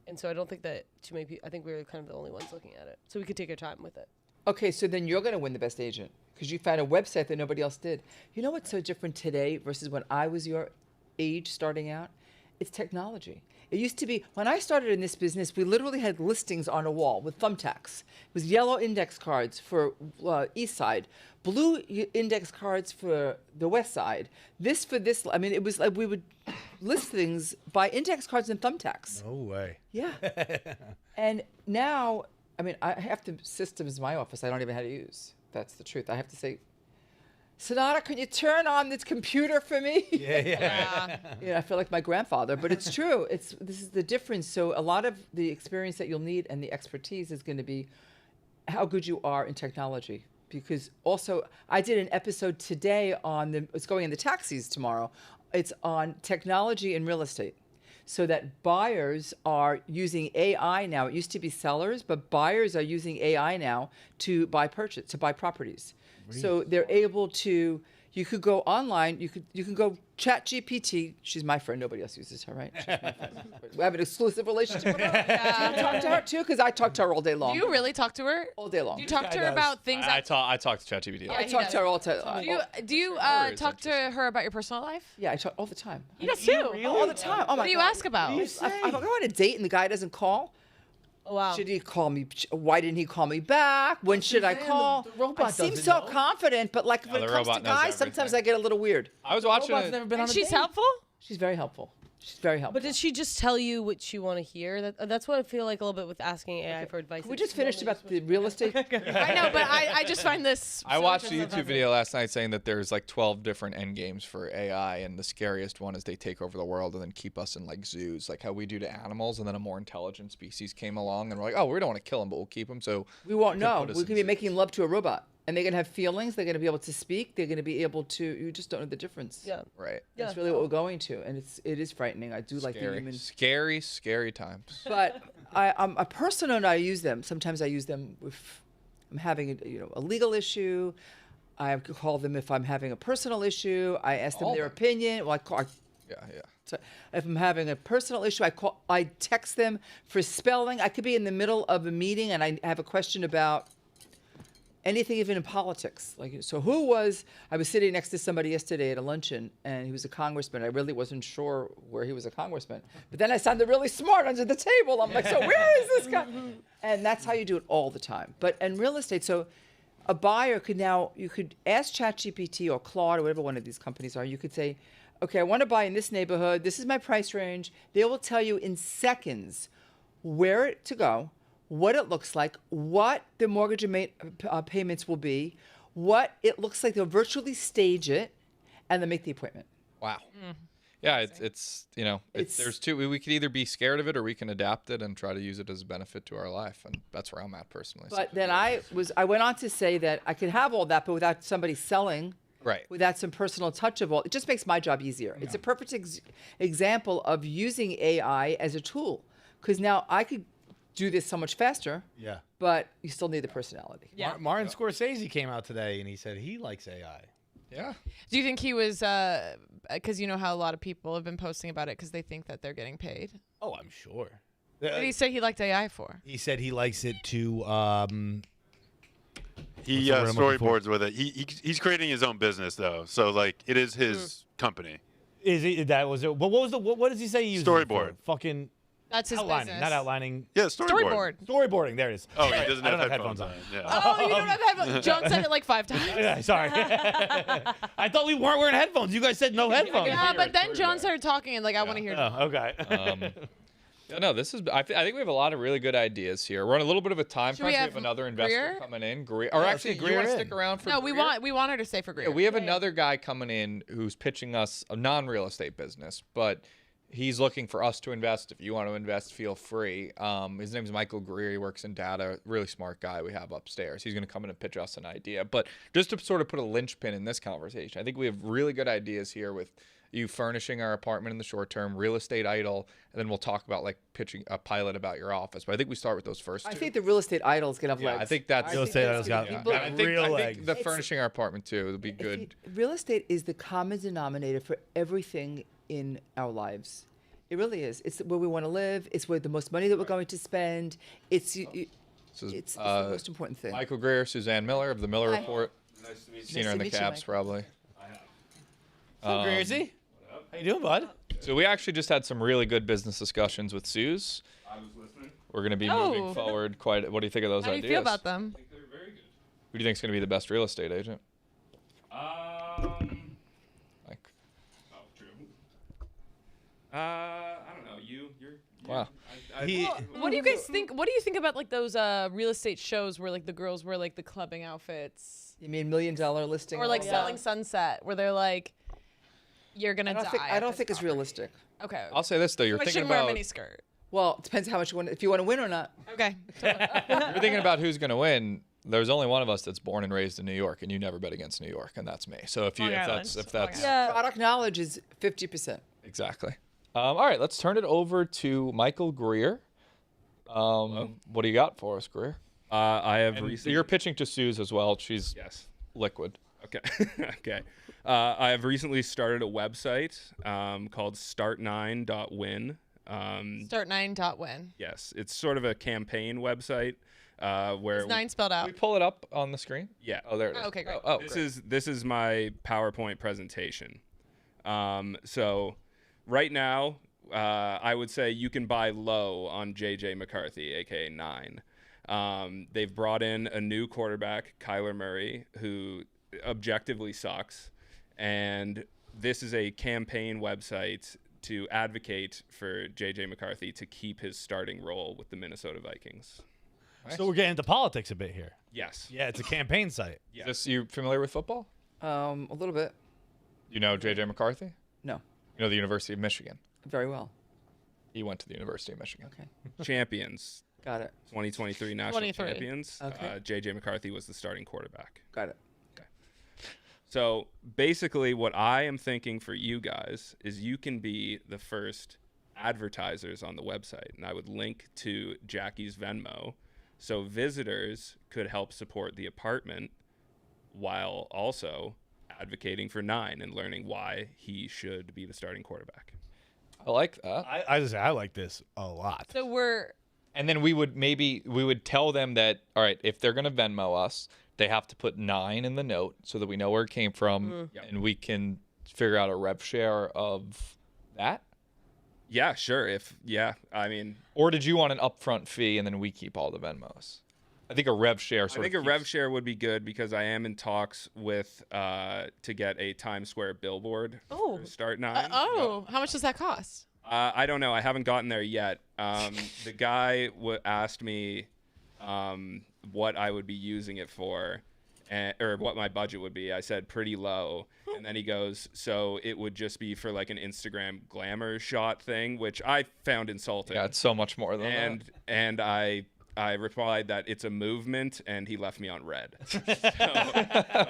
And so I don't think that too many people. I think we were kind of the only ones looking at it, so we could take our time with it. Okay, so then you're going to win the best agent because you found a website that nobody else did. You know what's so different today versus when I was your age starting out? It's technology. It used to be, when I started in this business, we literally had listings on a wall with thumbtacks. It was yellow index cards for East Side, blue index cards for the West Side, this for this. I mean, it was like we would list things by index cards and thumbtacks. No way. Yeah. And now I mean, I have the systems in my office I don't even know how to use. That's the truth. I have to say, Sonata, can you turn on this computer for me? Yeah. I feel like my grandfather, but it's true. This is the difference. So a lot of the experience that you'll need and the expertise is going to be how good you are in technology. Because also, I did an episode today it's going in the taxis tomorrow. It's on technology in real estate. So that buyers are using AI now. It used to be sellers, but buyers are using AI now to buy properties. Really? So they're able to. You could go online. You can go chat GPT. She's my friend. Nobody else uses her, right? She's my friend. We have an exclusive relationship with her. Do you talk to her too? Because I talk to her all day long. Do you really talk to her? All day long. Do you talk to her about things? I talk to ChatGPT. I talk to her all the time. Do you talk to her about your personal life? Yeah, I talk all the time. He does too. All the time. Oh my What do you God. ask about? If I go on a date and the guy doesn't call, Wow. should he call me? Why didn't he call me back? When should I call? the robot I seem doesn't so know. confident, but like when the it comes to robot knows guys, sometimes everything. I get a little weird. I was watching Robot's it. never been on And a she's date. helpful. She's very helpful. She's very helpful. But did she just tell you what you want to hear? That's what I feel like a little bit with asking AI for advice. We just finished about the real estate. I know, but I just find this. I watched a YouTube video last night saying that there's like 12 different end games for AI, and the scariest one is they take over the world and then keep us in like zoos, like how we do to animals, and then a more intelligent species came along and we're like, oh, we don't want to kill them, but we'll keep them. So We won't know. put us We in could be zoos. making love to a robot, and they're gonna have feelings. They're gonna be able to speak. They're gonna be able to. You just don't know the difference. Yeah. right. That's really what we're going to, and it is frightening. I do like the human. Scary times. But I'm a personal note. I use them. Sometimes I use them if I'm having a legal issue. I call them if I'm having a personal issue. I ask them All their them. opinion. Well, Yeah. so if I'm having a personal issue, I text them for spelling. I could be in the middle of a meeting and I have a question about anything, even in politics. I was sitting next to somebody yesterday at a luncheon, and he was a congressman. I really wasn't sure where he was a congressman. But then I sounded really smart under the table. I'm like, so where is this guy? And that's how you do it all the time. But in real estate, so a buyer you could ask ChatGPT or Claude or whatever one of these companies are. You could say, okay, I want to buy in this neighborhood. This is my price range. They will tell you in seconds where to go, what it looks like, what the mortgage payments will be, what it looks like. They'll virtually stage it, and then make the appointment. Wow. Yeah, it's there's two. We could either be scared of it or we can adapt it and try to use it as a benefit to our life, and that's where I'm at personally. But then I went on to say that I could have all that, but without somebody selling, right. without some personal touch of all, it just makes my job easier. It's a perfect example of using AI as a tool, because now I could do this so much faster. Yeah. But you still need the personality. Yeah. Martin Scorsese came out today and he said he likes AI. Yeah. Do you think he was? Because you know how a lot of people have been posting about it because they think that they're getting paid. Oh, I'm sure. What did he say he liked AI for? He said he likes it to. He What's the word I'm looking for? storyboards with it. He's creating his own business though, so like it is his company. Is it that was it? But what does he say he uses it for? Storyboard. Fucking That's his outlining, business. not outlining. Yeah, storyboard. Storyboarding. There it is. Oh, Sorry, he doesn't I have don't headphones on. Yeah. Oh, you don't have headphones. John said it like 5 times. Yeah, sorry. I thought we weren't wearing headphones. You guys said no headphones. Yeah, but then John started talking and like I want to hear. Oh, okay. Yeah, no, this is. I think we have a lot of really good ideas here. We're on a little bit of a time Should crunch. we We have have another investor Greer? coming in. Greer, or actually, let's get you want to Greer stick in. around for? No, Greer? we want her to stay for Greer. Yeah, we have another guy coming in who's pitching us a non-real estate business, but he's looking for us to invest. If you want to invest, feel free. His name's Michael Greer. He works in data. Really smart guy we have upstairs. He's going to come in and pitch us an idea. But just to sort of put a linchpin in this conversation, I think we have really good ideas here with you furnishing our apartment in the short term, real estate idle, and then we'll talk about like pitching a pilot about your office. But I think we start with those first two. I think the real estate idol is gonna have Yeah, legs. I think that's Real estate idol's got- Yeah. people- I think, real I legs. think the furnishing our apartment too will be If good. real estate is the common denominator for everything in our lives. It really is. It's where we want to live. It's where the most money that we're going to spend. It's This is, it's the most important thing. Michael Greer, Suzanne Miller of the Miller Hi. Report. Nice to meet Seen her to in the meet you, cabs Mike. probably. What's up, Greersy? How you doing, bud? So we actually just had some really good business discussions with Suze. I was listening. We're going to be Oh. moving forward quite. What do you think of those How do you ideas? feel about them? I think they're very good. Who do you think is going to be the best real estate agent? Um, Like, oh, true. I don't know. You're Wow. He, What do you guys think? What do you think about like those real estate shows where like the girls wear like the clubbing outfits, You mean $1 million listing? or like and all Selling Sunset, where they're like, "You're gonna that? die." I at don't this think it's property. realistic. Okay. I'll say this though: you're I thinking shouldn't wear a about mini skirt. Well, it depends how much you want. If you want to win or not. Okay. you're thinking about who's going to win. There's only one of us that's born and raised in New York, and you never bet against New York, and that's me. So if you, Long if Island. that's, if Long that's Island. Yeah. Product knowledge is 50%. exactly. All right, let's turn it over to Michael Greer. What do you got for us, Greer? I have And recently. you're pitching to Suze as well. She's Yes. liquid. Okay. Okay. I have recently started a website called start9.win. Start9.win. Yes, it's sort of a campaign website where Is 9 spelled out? Can we pull it up on the screen? yeah. Oh, there it is. Oh, okay, great. Oh, This is my PowerPoint presentation. So right now, I would say you can buy low on JJ McCarthy, aka 9. They've brought in a new quarterback, Kyler Murray, who objectively sucks, and this is a campaign website to advocate for JJ McCarthy to keep his starting role with the Minnesota Vikings. so we're getting into politics a bit here. Yes. Yeah, it's a campaign site. Is this, you familiar with football? A little bit. You know JJ McCarthy? No, You know the University of Michigan. very well. He went to the University of Michigan. Okay, Champions. got it. 2023 national 23. champions. Okay. JJ McCarthy was the starting quarterback. Got it. So basically, what I am thinking for you guys is you can be the first advertisers on the website. And I would link to Jackie's Venmo so visitors could help support the apartment while also advocating for 9 and learning why he should be the starting quarterback. I like that. I just say I like this a lot. So we're And then we would tell them that, all right, if they're going to Venmo us, they have to put 9 in the note so that we know where it came from and we can figure out a rev share of that. Yeah, sure. I mean, Or did you want an upfront fee and then we keep all the Venmos? I think a rev share I sort think of a rev share would be good because I am in talks with to get a Times Square billboard Oh. for Start 9. how much does that cost? I don't know. I haven't gotten there yet. The guy asked me what I would be using it for, or what my budget would be. I said pretty low, and then he goes, "So it would just be for like an Instagram glamour shot thing," which I found insulting. Yeah, it's so much more than that. and I replied that it's a movement, and he left me on red. So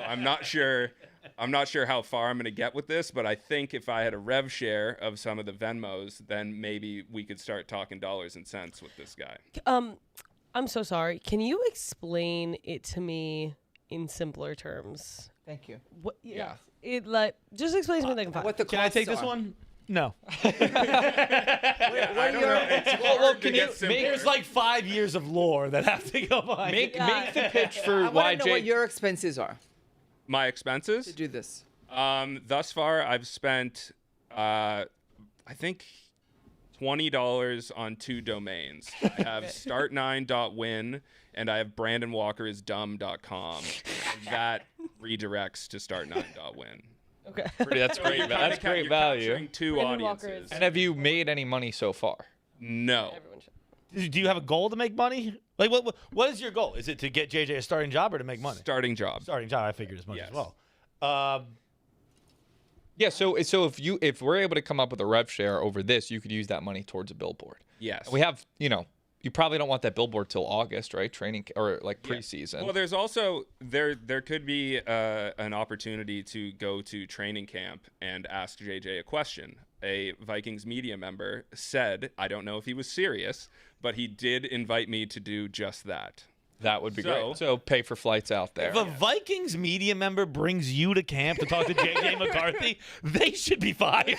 I'm not sure. I'm not sure how far I'm going to get with this, but I think if I had a rev share of some of the Venmos, then maybe we could start talking dollars and cents with this guy. I'm so sorry. Can you explain it to me in simpler terms? Thank you. What? Yeah. It like just explain to me like What the Can I costs take this are. one? No. I don't know. It's hard to get simpler. There's like 5 years of lore that have to go by. Make the pitch for I want to know what YJ. your expenses are My expenses? to do this. Thus far, I've spent, I think, $20 on 2 domains. I have start9.win and I have brandonwalkerisdumb.com. And that redirects to start9.win. okay. That's great. That's great You're value. capturing 2 Brandon Walker audiences. And have you made any money so far? No. Everyone should. Do you have a goal to make money? Like what is your goal? Is it to get JJ a starting job or to make money? Starting job. Starting job, I figured as much Yes. as well. Yeah, so if we're able to come up with a rev share over this, you could use that money towards a billboard. Yes. We have, you probably don't want that billboard till August, right? Training or like preseason. Well, there's also there could be an opportunity to go to training camp and ask JJ a question. A Vikings media member said, I don't know if he was serious, but he did invite me to do just that. That would be So- great. So pay for flights out there. If a Vikings media member brings you to camp to talk to JJ McCarthy, they should be fired.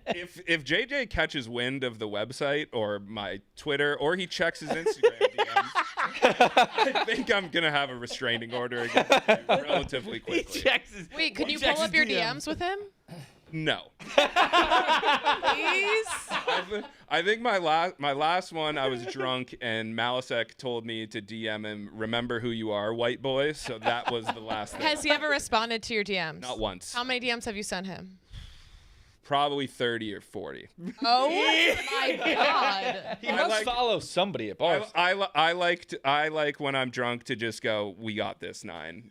If JJ catches wind of the website or my Twitter or he checks his Instagram DMs, I think I'm gonna have a restraining order against him relatively He quickly. checks his, Wait, could he you checks pull up his your DM. DMs with him? No. Please? I think my last one, I was drunk and Malasek told me to DM him, remember who you are, white boy. So that was the last thing. Has he ever responded to your DMs? Not once. How many DMs have you sent him? probably 30 or 40. Oh my god. He must follow somebody at Barstool. I like when I'm drunk to just go, we got this 9,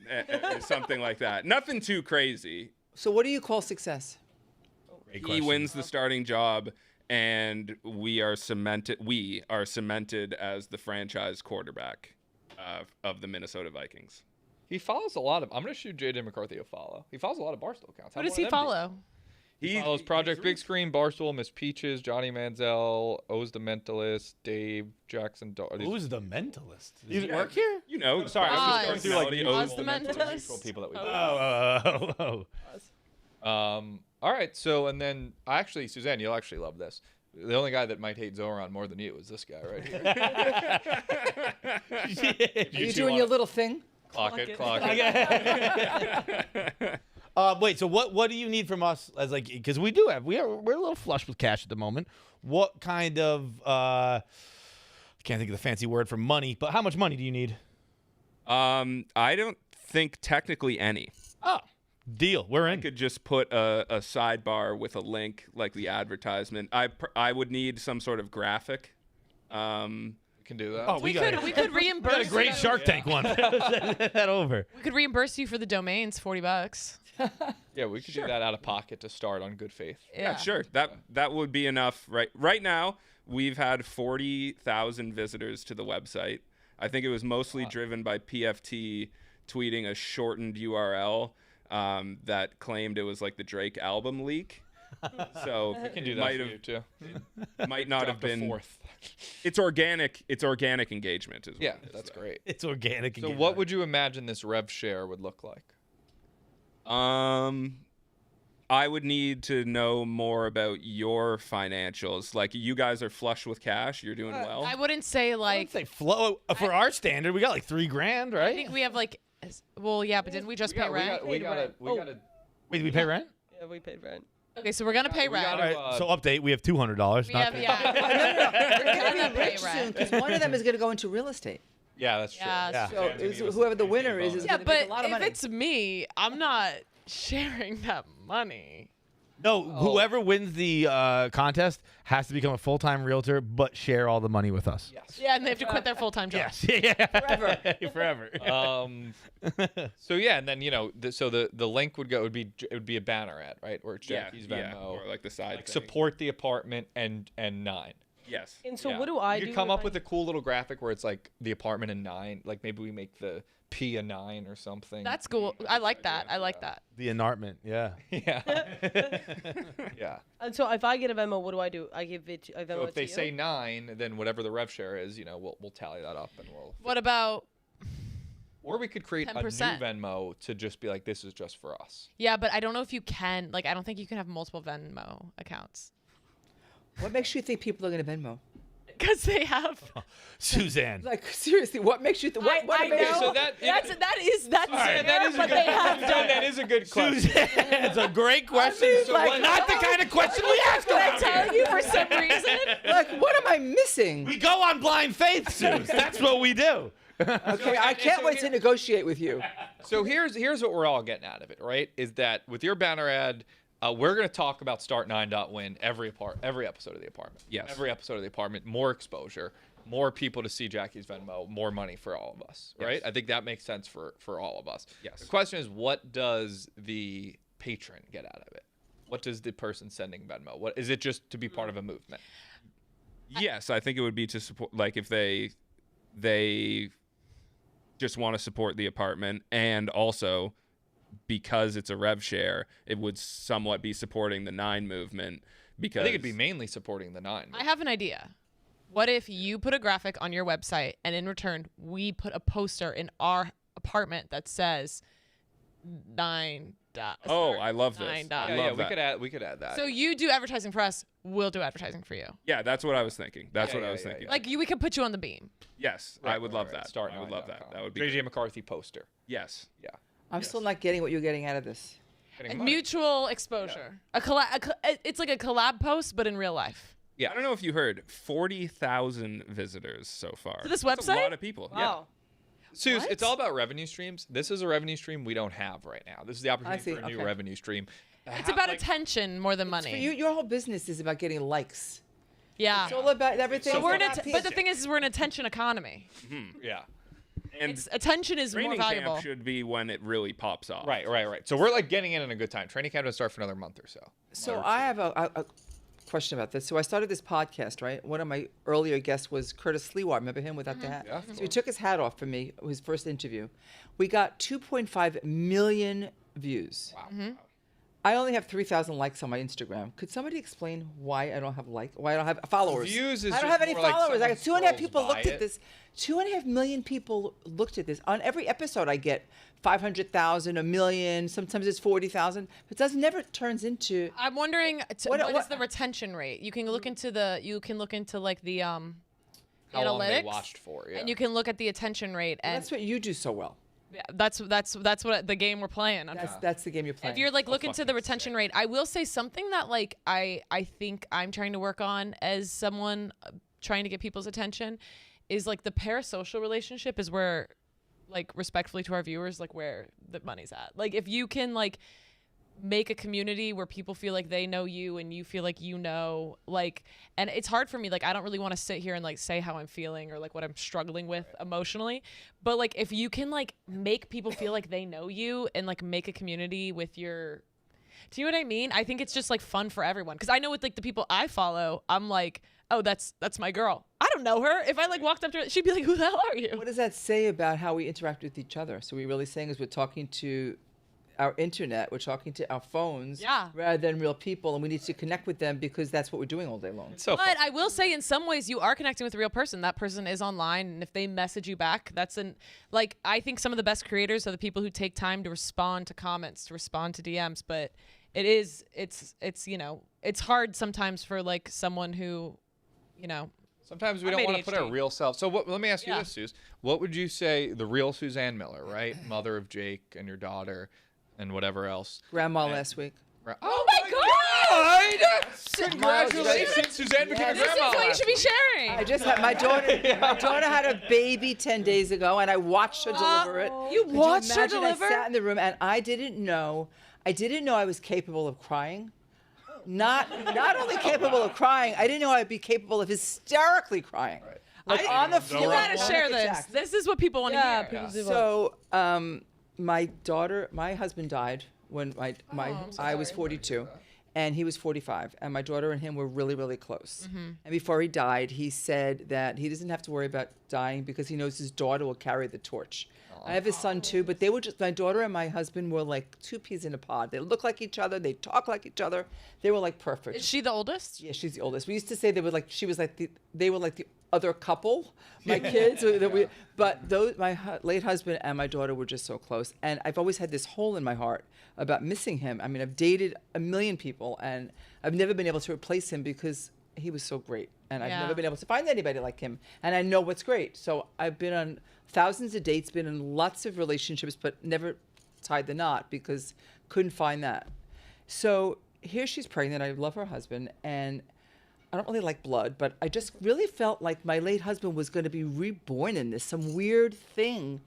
or something like that. Nothing too crazy. So what do you call success? He wins the starting job, and we are cemented as the franchise quarterback of the Minnesota Vikings. He follows a lot of. I'm gonna shoot JJ McCarthy a follow. He follows a lot of Barstool accounts. Who does he follow? He follows Project Big Screen, Barstool, Miss Peaches, Johnny Manziel, Oz the Mentalist, Dave Jackson. Who's the mentalist? Does He's he work here? You know, Sorry, I was was just going through like Oz the Mentalist. neutral people that we. Oh. All right. So and then actually, Suzanne, you'll actually love this. The only guy that might hate Zoran more than you is this guy right here. Are you doing your little thing? Clock it. Wait. So what do you need from us as like? Because we're a little flush with cash at the moment. What kind of I can't think of the fancy word for money, but how much money do you need? I don't think technically any. Oh, deal. We're I in. could just put a sidebar with a link like the advertisement. I would need some sort of graphic. We can do that. Oh, We got could reimburse. a great Shark Tank one. Send that over. We could reimburse you for the domains, $40. Yeah, we could do that out of pocket to start on good faith. Yeah, sure. That would be enough. Right now, we've had 40,000 visitors to the website. I think it was mostly driven by PFT tweeting a shortened URL that claimed it was like the Drake album leak. So We can do that for you too. might not have Drop the been. fourth. It's organic. It's organic engagement. Is what Yeah, it is, that's so. great. It's organic. So what would you imagine this rev share would look like? I would need to know more about your financials. Like, you guys are flush with cash. You're doing well. I wouldn't say like. say flow for our standard? We got like $3,000, right? I think we have like. Well, yeah, but didn't we just pay rent? We gotta. Wait, did we pay rent? Yeah, we paid rent. Okay, so we're gonna pay rent. gotta- All right. So update. We have $200. We Not have, yeah. We're We're gonna gonna be pay rich soon rent. because one of them is going to go into real estate. Yeah, that's true. Yeah, Yeah. So whoever the winner is Yeah, going to but make a lot of if money. it's me, I'm not sharing that money. No, whoever wins the contest has to become a full-time realtor, but share all the money with us. Yes. Yeah, and they have to quit their full-time job. Yes. Yeah. Forever. So yeah, and then the link would go. It would be a banner ad, right? Where it's Jackie's Venmo, or like the side like thing. support the apartment and 9. Yes. And so Yeah. what do I You do? could come if up I- with a cool little graphic where it's like the apartment and 9. Like maybe we make the P a 9 or something. That's cool. I like that. I like that. The enartment. Yeah. yeah. Yeah. And so if I get a Venmo, what do I do? I give it. I Venmo So it if they to you? say 9, then whatever the rev share is, we'll tally that up and we'll. What about? Or we could create a new 10%. Venmo to just be like, this is just for us. Yeah, but I don't know if you can. Like, I don't think you can have multiple Venmo accounts What makes you think people are going to Venmo? because they have. Suzanne. Like seriously, what makes you? What I makes know. so that is All right, that is a but good. they have done that is a good question. Suzanne, it's a great question. like- not the kind of question we ask Did I around here. tell you for some reason? Like, what am I missing? We go on blind faith, Suze. That's what we do. Okay, I can't wait to negotiate with you. So here's what we're all getting out of it, right? Is that with your banner ad, we're going to talk about Start 9.win every episode of the apartment. Yes. Every episode of the apartment, more exposure, more people to see Jackie's Venmo, more money for all of us, right? Yes. I think that makes sense for all of us. Yes. The question is, what does the patron get out of it? What does the person sending Venmo? What is it? Just to be part of a movement? Yes, I think it would be to support. Like, if they just want to support the apartment, and also because it's a rev share, it would somewhat be supporting the 9 movement. Because I think it'd be mainly supporting the 9. I have an idea. What if you put a graphic on your website and in return we put a poster in our apartment that says 9. Oh, I love this. 9. I yeah, love that. we could add that. So you do advertising for us, we'll do advertising for you. Yeah, that's what I was thinking. That's Yeah, what I yeah, was yeah, thinking. yeah. Like we could put you on the beam. Yes, I would love that. Start I would love that. That would be JJ great. McCarthy poster. Yes. Yeah. I'm still not getting what you're getting out of this. Getting And money. mutual exposure. It's like a collab post, but in real life. Yeah. I don't know if you heard, 40,000 visitors so far. To this That's a website? lot of people. Wow. Suze, What? it's all about revenue streams. This is a revenue stream we don't have right now. This is the opportunity see, for a new okay. revenue stream. It's about attention more than money. For you, your whole business is about getting likes. Yeah. It's all about everything. So is we're about But peace. the thing is we're an attention economy. Yeah. And Attention is more training valuable. camp should be when it really pops off. Right. So we're like getting in a good time. Training camp doesn't start for another month or so. So I have a question about this. So I started this podcast, right? One of my earlier guests was Curtis Lewa. Remember him without the hat? Yeah. So he took his hat off for me, his first interview. We got 2.5 million views. Wow. I only have 3,000 likes on my Instagram. Could somebody explain why I don't have why I don't have followers? Views is I don't just have any more like followers. I someone got 2.5 scrolls people by looked it. at this. 2.5 million people looked at this. On every episode, I get 500,000, a million. Sometimes it's 40,000. But it never turns into. I'm wondering What- what is what- the retention rate? You can look into like the How analytics, long they watched for? Yeah. and you can look at the attention rate, and That's what you do so well. that's what the game we're playing. That's the game you're playing. If you're like looking to fucking the retention rate, I will say something that like I think I'm trying to work on as someone trying to get people's attention is like the parasocial relationship is where, like, respectfully to our viewers, like where the money's at. Like if you can like make a community where people feel like they know you and you feel like you know, like, and it's hard for me, like I don't really want to sit here and like say how I'm feeling or like what I'm struggling with emotionally, but like if you can like make people feel like they know you and like make a community with your, do you know what I mean? I think it's just like fun for everyone, because I know with like the people I follow, I'm like, oh, that's my girl. I don't know her. If I like walked up to her, she'd be like, who the hell are you? What does that say about how we interact with each other? So we're really saying is we're talking to our internet, we're talking to our phones, Yeah. rather than real people, and we need to connect with them because that's what we're doing all day long. so But I will say, in some ways, you are connecting with a real person. That person is online, and if they message you back, that's like I think some of the best creators are the people who take time to respond to comments, to respond to DMs. But it's you know, it's hard sometimes for like someone who, you know. sometimes we I'm don't want to put our ADHD. real self. So let me ask you Yeah. this, Suze. What would you say the real Suzanne Miller, right? Mother of Jake and your daughter and whatever else. Grandma last week. Oh my God! Congratulations, Suzanne became a This is grandma. what you last should be week. sharing. I just had my daughter. My daughter had a baby 10 days ago, and I watched her deliver it. You Could watched her imagine deliver? I sat in the room, and I didn't know I was capable of crying. Not only capable of crying, I didn't know I'd be capable of hysterically crying. Like on the floor. You gotta Monica share this. Jackson. This is what people want to Yeah, hear. people do. So, my husband died when I was 42, and he was 45, and my daughter and him were really, really close. And before he died, he said that he doesn't have to worry about dying because he knows his daughter will carry the torch. I have his son too, but they were just, my daughter and my husband were like two peas in a pod. They look like each other, they talk like each other. They were like perfect. Is she the oldest? Yeah, she's the oldest. We used to say they were like they were like the other couple, my kids. But my late husband and my daughter were just so close, and I've always had this hole in my heart about missing him. I mean, I've dated a million people, and I've never been able to replace him because he was so great, and I've Yeah. never been able to find anybody like him. And I know what's great. So I've been on thousands of dates, been in lots of relationships, but never tied the knot because couldn't find that. So here she's pregnant. I love her husband, and I don't really like blood, but I just really felt like my late husband was going to be reborn in this. Some weird thing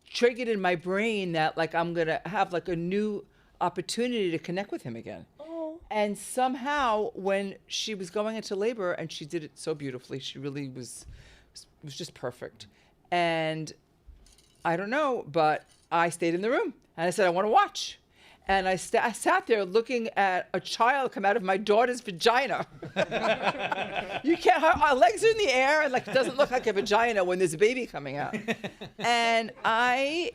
triggered in my brain that like I'm going to have like a new opportunity to connect with him again. And somehow when she was going into labor, and she did it so beautifully, she really was just perfect. And I don't know, but I stayed in the room and I said, I want to watch. And I sat there looking at a child come out of my daughter's vagina. You can't, her legs are in the air and like it doesn't look like a vagina when there's a baby coming out. And I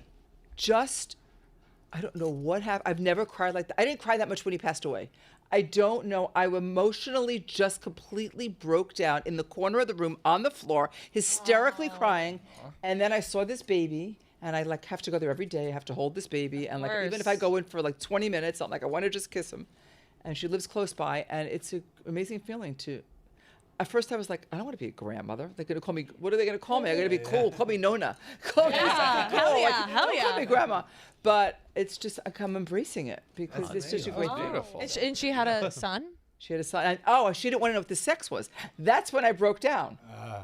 don't know what happened. I've never cried like that. I didn't cry that much when he passed away. I don't know. I emotionally just completely broke down in the corner of the room on the floor, hysterically crying. And then I saw this baby, and I like have to go there every day. I have to hold this baby, and like even if I go in for like 20 minutes, I'm like I want to just kiss him. And she lives close by, and it's an amazing feeling to. At first, I was like, I don't want to be a grandmother. They're going to call me, what are they going to call me? I'm going to be cool. Call me Nona. Call me something cool. hell yeah, Like, hell don't call yeah. me grandma. But it's just, I'm embracing it because it's just a great thing. Beautiful. And she had a son? She had a son. And, she didn't want to know what the sex was. That's when I broke down.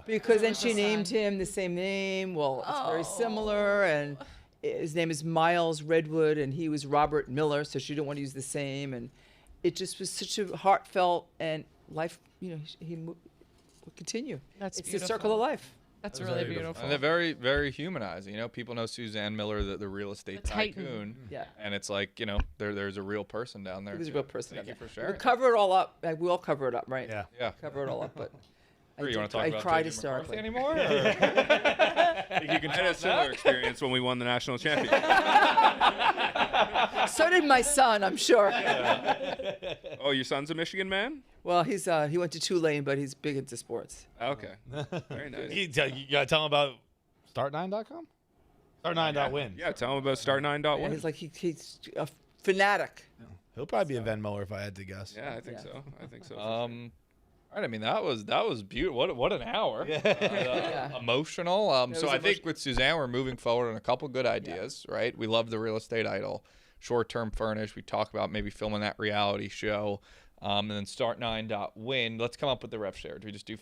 Because then she named him the same name. Well, it's very similar. And his name is Miles Redwood, and he was Robert Miller, so she didn't want to use the same. And it just was such a heartfelt, and life, he will continue. That's it's beautiful. the circle of life. That's really beautiful. And they're very, very humanizing. People know Suzanne Miller, the real estate The titan. tycoon. Yeah. And it's like, there's a real person down there. He was a too. real person. Thank you for We sharing. cover it all up. We all cover it up, right? Yeah. Yeah. Cover it all up, but You want to talk I about cried J.J. McCarthy hysterically. anymore? Think you can I had a top similar that? experience when we won the national championship. So did my son, I'm sure. Oh, your son's a Michigan man? Well, he went to Tulane, but he's big into sports. Okay. Very nice. You gotta tell him about start9.com? Start9.win. Yeah, tell him about Start9.1. Yeah, he's like he's a fanatic. He'll probably be a Venmoer if I had to guess. Yeah, I think so. I think so. All right, I mean that was beautiful. What an hour. Yeah. Emotional. So was I think with Suzanne, we're moving forward on a couple good ideas, right? We love the real estate idol, short-term furnish. We talk about maybe filming that reality show, and then Start9.win. Let's come up with the rev share. Do we just do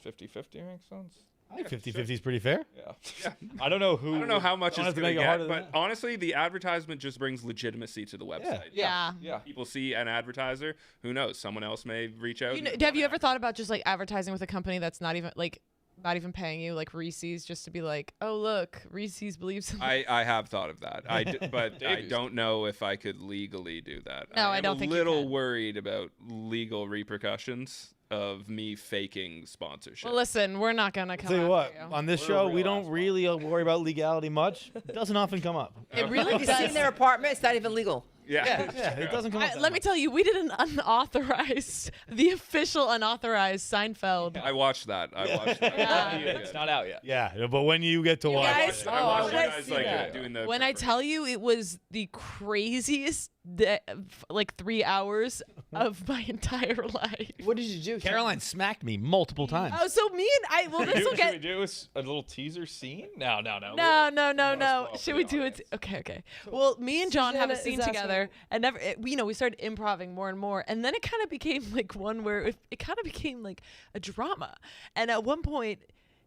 50-50? Makes sense. I think 50-50 is pretty fair. Yeah. I don't know who. I don't know how much Don't it's have to going make to it harder get, than but that. honestly, the advertisement just brings legitimacy to the website. Yeah. Yeah. People see an advertiser. Who knows? Someone else may reach out. Have you ever thought about just like advertising with a company that's not even paying you, like Reese's, just to be like, oh look, Reese's believes in I have thought of that. But I Davies. don't know if I could legally do that. No, I am don't think a you little can. worried about legal repercussions of me faking sponsorship. Well, listen, we're not gonna come Tell you after what, you. on this We're show, a we real don't ass really worry about legality much. It doesn't often come up. It really Have you seen does. their apartment? It's not even legal. yeah. Yeah, it doesn't come up. that Let me much. tell you, we did an the official unauthorized Seinfeld. I watched that. Yeah. It's not out yet. Yeah, but when you get to watch guys- it, I watched I it. wanna I was see like that. doing the. When I preparation. tell you, it was the craziest, 3 hours of my entire life. What did you do? Caroline smacked me multiple times. Oh, so me and well, this will Should we get. do a little teaser scene? No. No. spoil for Should the we do it? audience. Okay. Well, me and John have a Susanna scene is together, and we started improvising more and more, and then it kind of became like one where it kind of became like a drama. And at one point,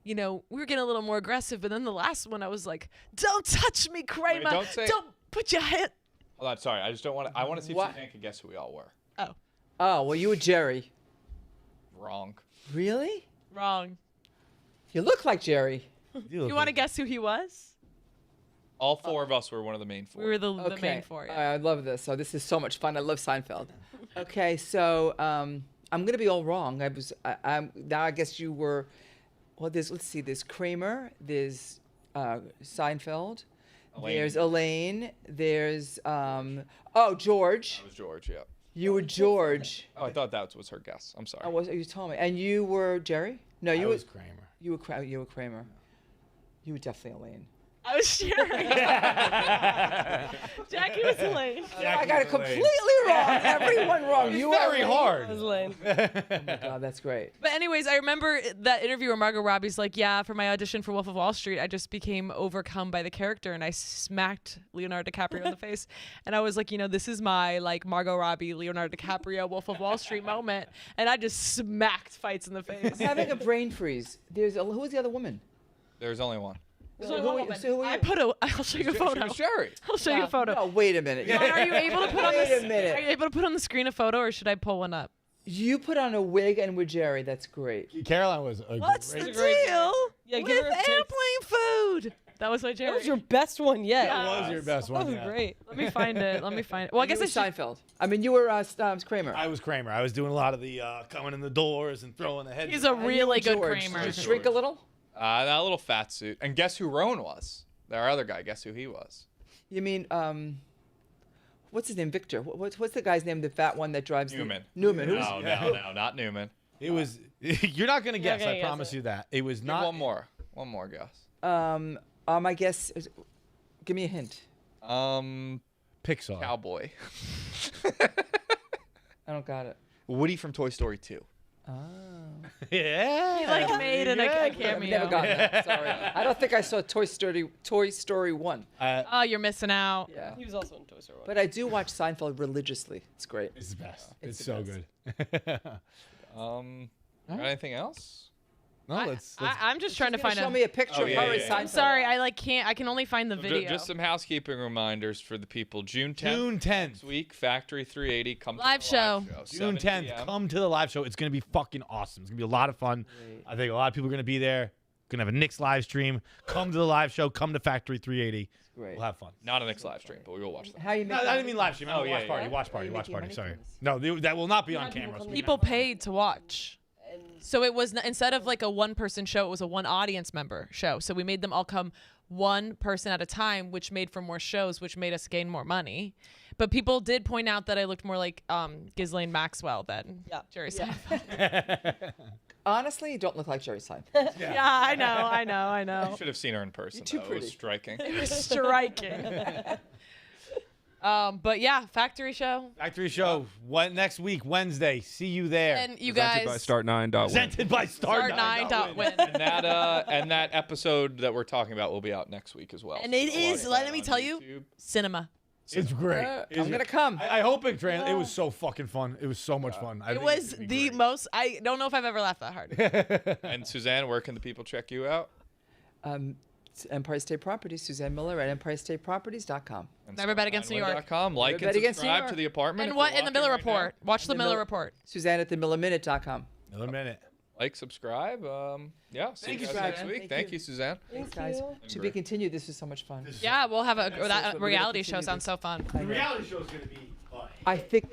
we were getting a little more aggressive, but then the last one, I was like, "Don't touch me, Kramer! don't say- Don't put your hand." Hold on, sorry. I just don't want to. I want to see if What? Suzanne can guess who we all were. Oh, Oh, well, you were Jerry. Wrong. Really? wrong. You look like Jerry. You want to guess who he was? All four of us were one of the main four. We were the Okay. main four. Yeah. I love this. So this is so much fun. I love Seinfeld. Okay, so I'm gonna be all wrong. I'm now. I guess you were. Well, let's see. There's Kramer. There's Seinfeld. Elaine. There's Elaine. There's George. That was George. Yeah. You were George. Oh, I thought that was her guess. I'm sorry. Oh, you told me. And you were Jerry? No, I you was were. Kramer. You were Kramer. You were definitely Elaine. I was sharing. Jackie was Elaine. I got it completely wrong. Everyone wrong. You were Very Elaine. hard. Oh my God, that's great. But anyways, I remember that interview where Margot Robbie's like, yeah, for my audition for Wolf of Wall Street, I just became overcome by the character and I smacked Leonardo DiCaprio in the face. And I was like, this is my Margot Robbie, Leonardo DiCaprio, Wolf of Wall Street moment. And I just smacked fights in the face. I'm having a brain freeze. Who was the other woman? There's only one. So who are you? I'll show you a She photo. was Jerry. I'll show you a photo. No, wait a minute. John, are you able to put on Wait this? a minute. Are you able to put on the screen a photo, or should I pull one up? You put on a wig and with Jerry. That's great. Caroline was a What's great. the great- deal Yeah, with give her a chance. airplane food? That was my Jerry. That was your best one yet. That was your best That one. was yeah. great. Let me find it. Well, I guess you I were should. Seinfeld. I mean, you were Kramer. I was Kramer. I was doing a lot of the coming in the doors and throwing the head. He's a really good George. Kramer. Did you shrink a little? That little fat suit. And guess who Rowan was? Our other guy. Guess who he was? You mean what's his name? Victor. What's the guy's name? The fat one that drives Newman. Newman. Who's No, not Newman. It was. You're not gonna guess. gonna I guess promise it. you that. It was Give not. One more guess. I guess. Give me a hint. Pixar. Cowboy. I don't got it. Woody from Toy Story 2. Yeah. He like made a I've cameo. never gotten that. Sorry. I don't think I saw Toy Story 1. Oh, you're missing out. Yeah. He was also in Toy Story 1. But I do watch Seinfeld religiously. It's great. It's the best. It's It's the so best. good. Got anything else? No, let's I'm just trying to Gonna find show a. me a picture of yeah, her yeah, in yeah. Seinfeld. I'm sorry, I can't. I can only find the video. Just some housekeeping reminders for the people. June 10th. June 10th. Next week, Factory 380. Come to Live the show. June 7 10th. p.m. Come to the live show. It's gonna be fucking awesome. It's gonna be a lot of fun. I think a lot of people are gonna be there. Gonna have a Knicks live stream. Come to the live show. Come to Factory 380. Great. We'll have fun. Not a next live stream, but we will watch them. How you No, make I didn't mean live stream. I mean yeah, watch party. yeah. Watch party. How you Watch making party. money Sorry. from this? No, that will not be on Not people camera. come People paid to watch. So it was instead of like a one-person show, it was a one audience member show. So we made them all come one person at a time, which made for more shows, which made us gain more money. But people did point out that I looked more like Ghislaine Maxwell than Jerry Seinfeld. Honestly, you don't look like Jerry Seinfeld. Yeah, I know. You should have seen her in person. too though. It pretty. was striking. It was striking. But yeah, Factory Show. Factory show. Next week, Wednesday. See you there. And you Presented by guys Start9.win. Presented by Start9. Start9.win. And that episode that we're talking about will be out next week as well. And So it watch is, that let me on tell you, YouTube. cinema. It's great. I'm gonna come. I hope it it was so fucking fun. It was so much fun. I It think was it's gonna be the great. most, I don't know if I've ever laughed that hard. And Suzanne, where can the people check you out? It's Empire State Properties, Suzanne Miller at EmpireStateProperties.com. And Never Bet Against New York. Start9.win.com. Like Never and Bet Against New subscribe York. to the apartment. And if what you're in the Miller watching right now. Report? Watch the Miller Miller- Report. Suzanne at themillerminute.com. Another minute. Like, subscribe. Yeah. See Thank you you, guys next Suzanne. week. Thank Thank you. you, Suzanne. Thanks, guys. To be continued. This was so much fun. Yeah, we'll have that we're gonna reality show continue sounds this. so fun. The reality show is gonna be fun. I think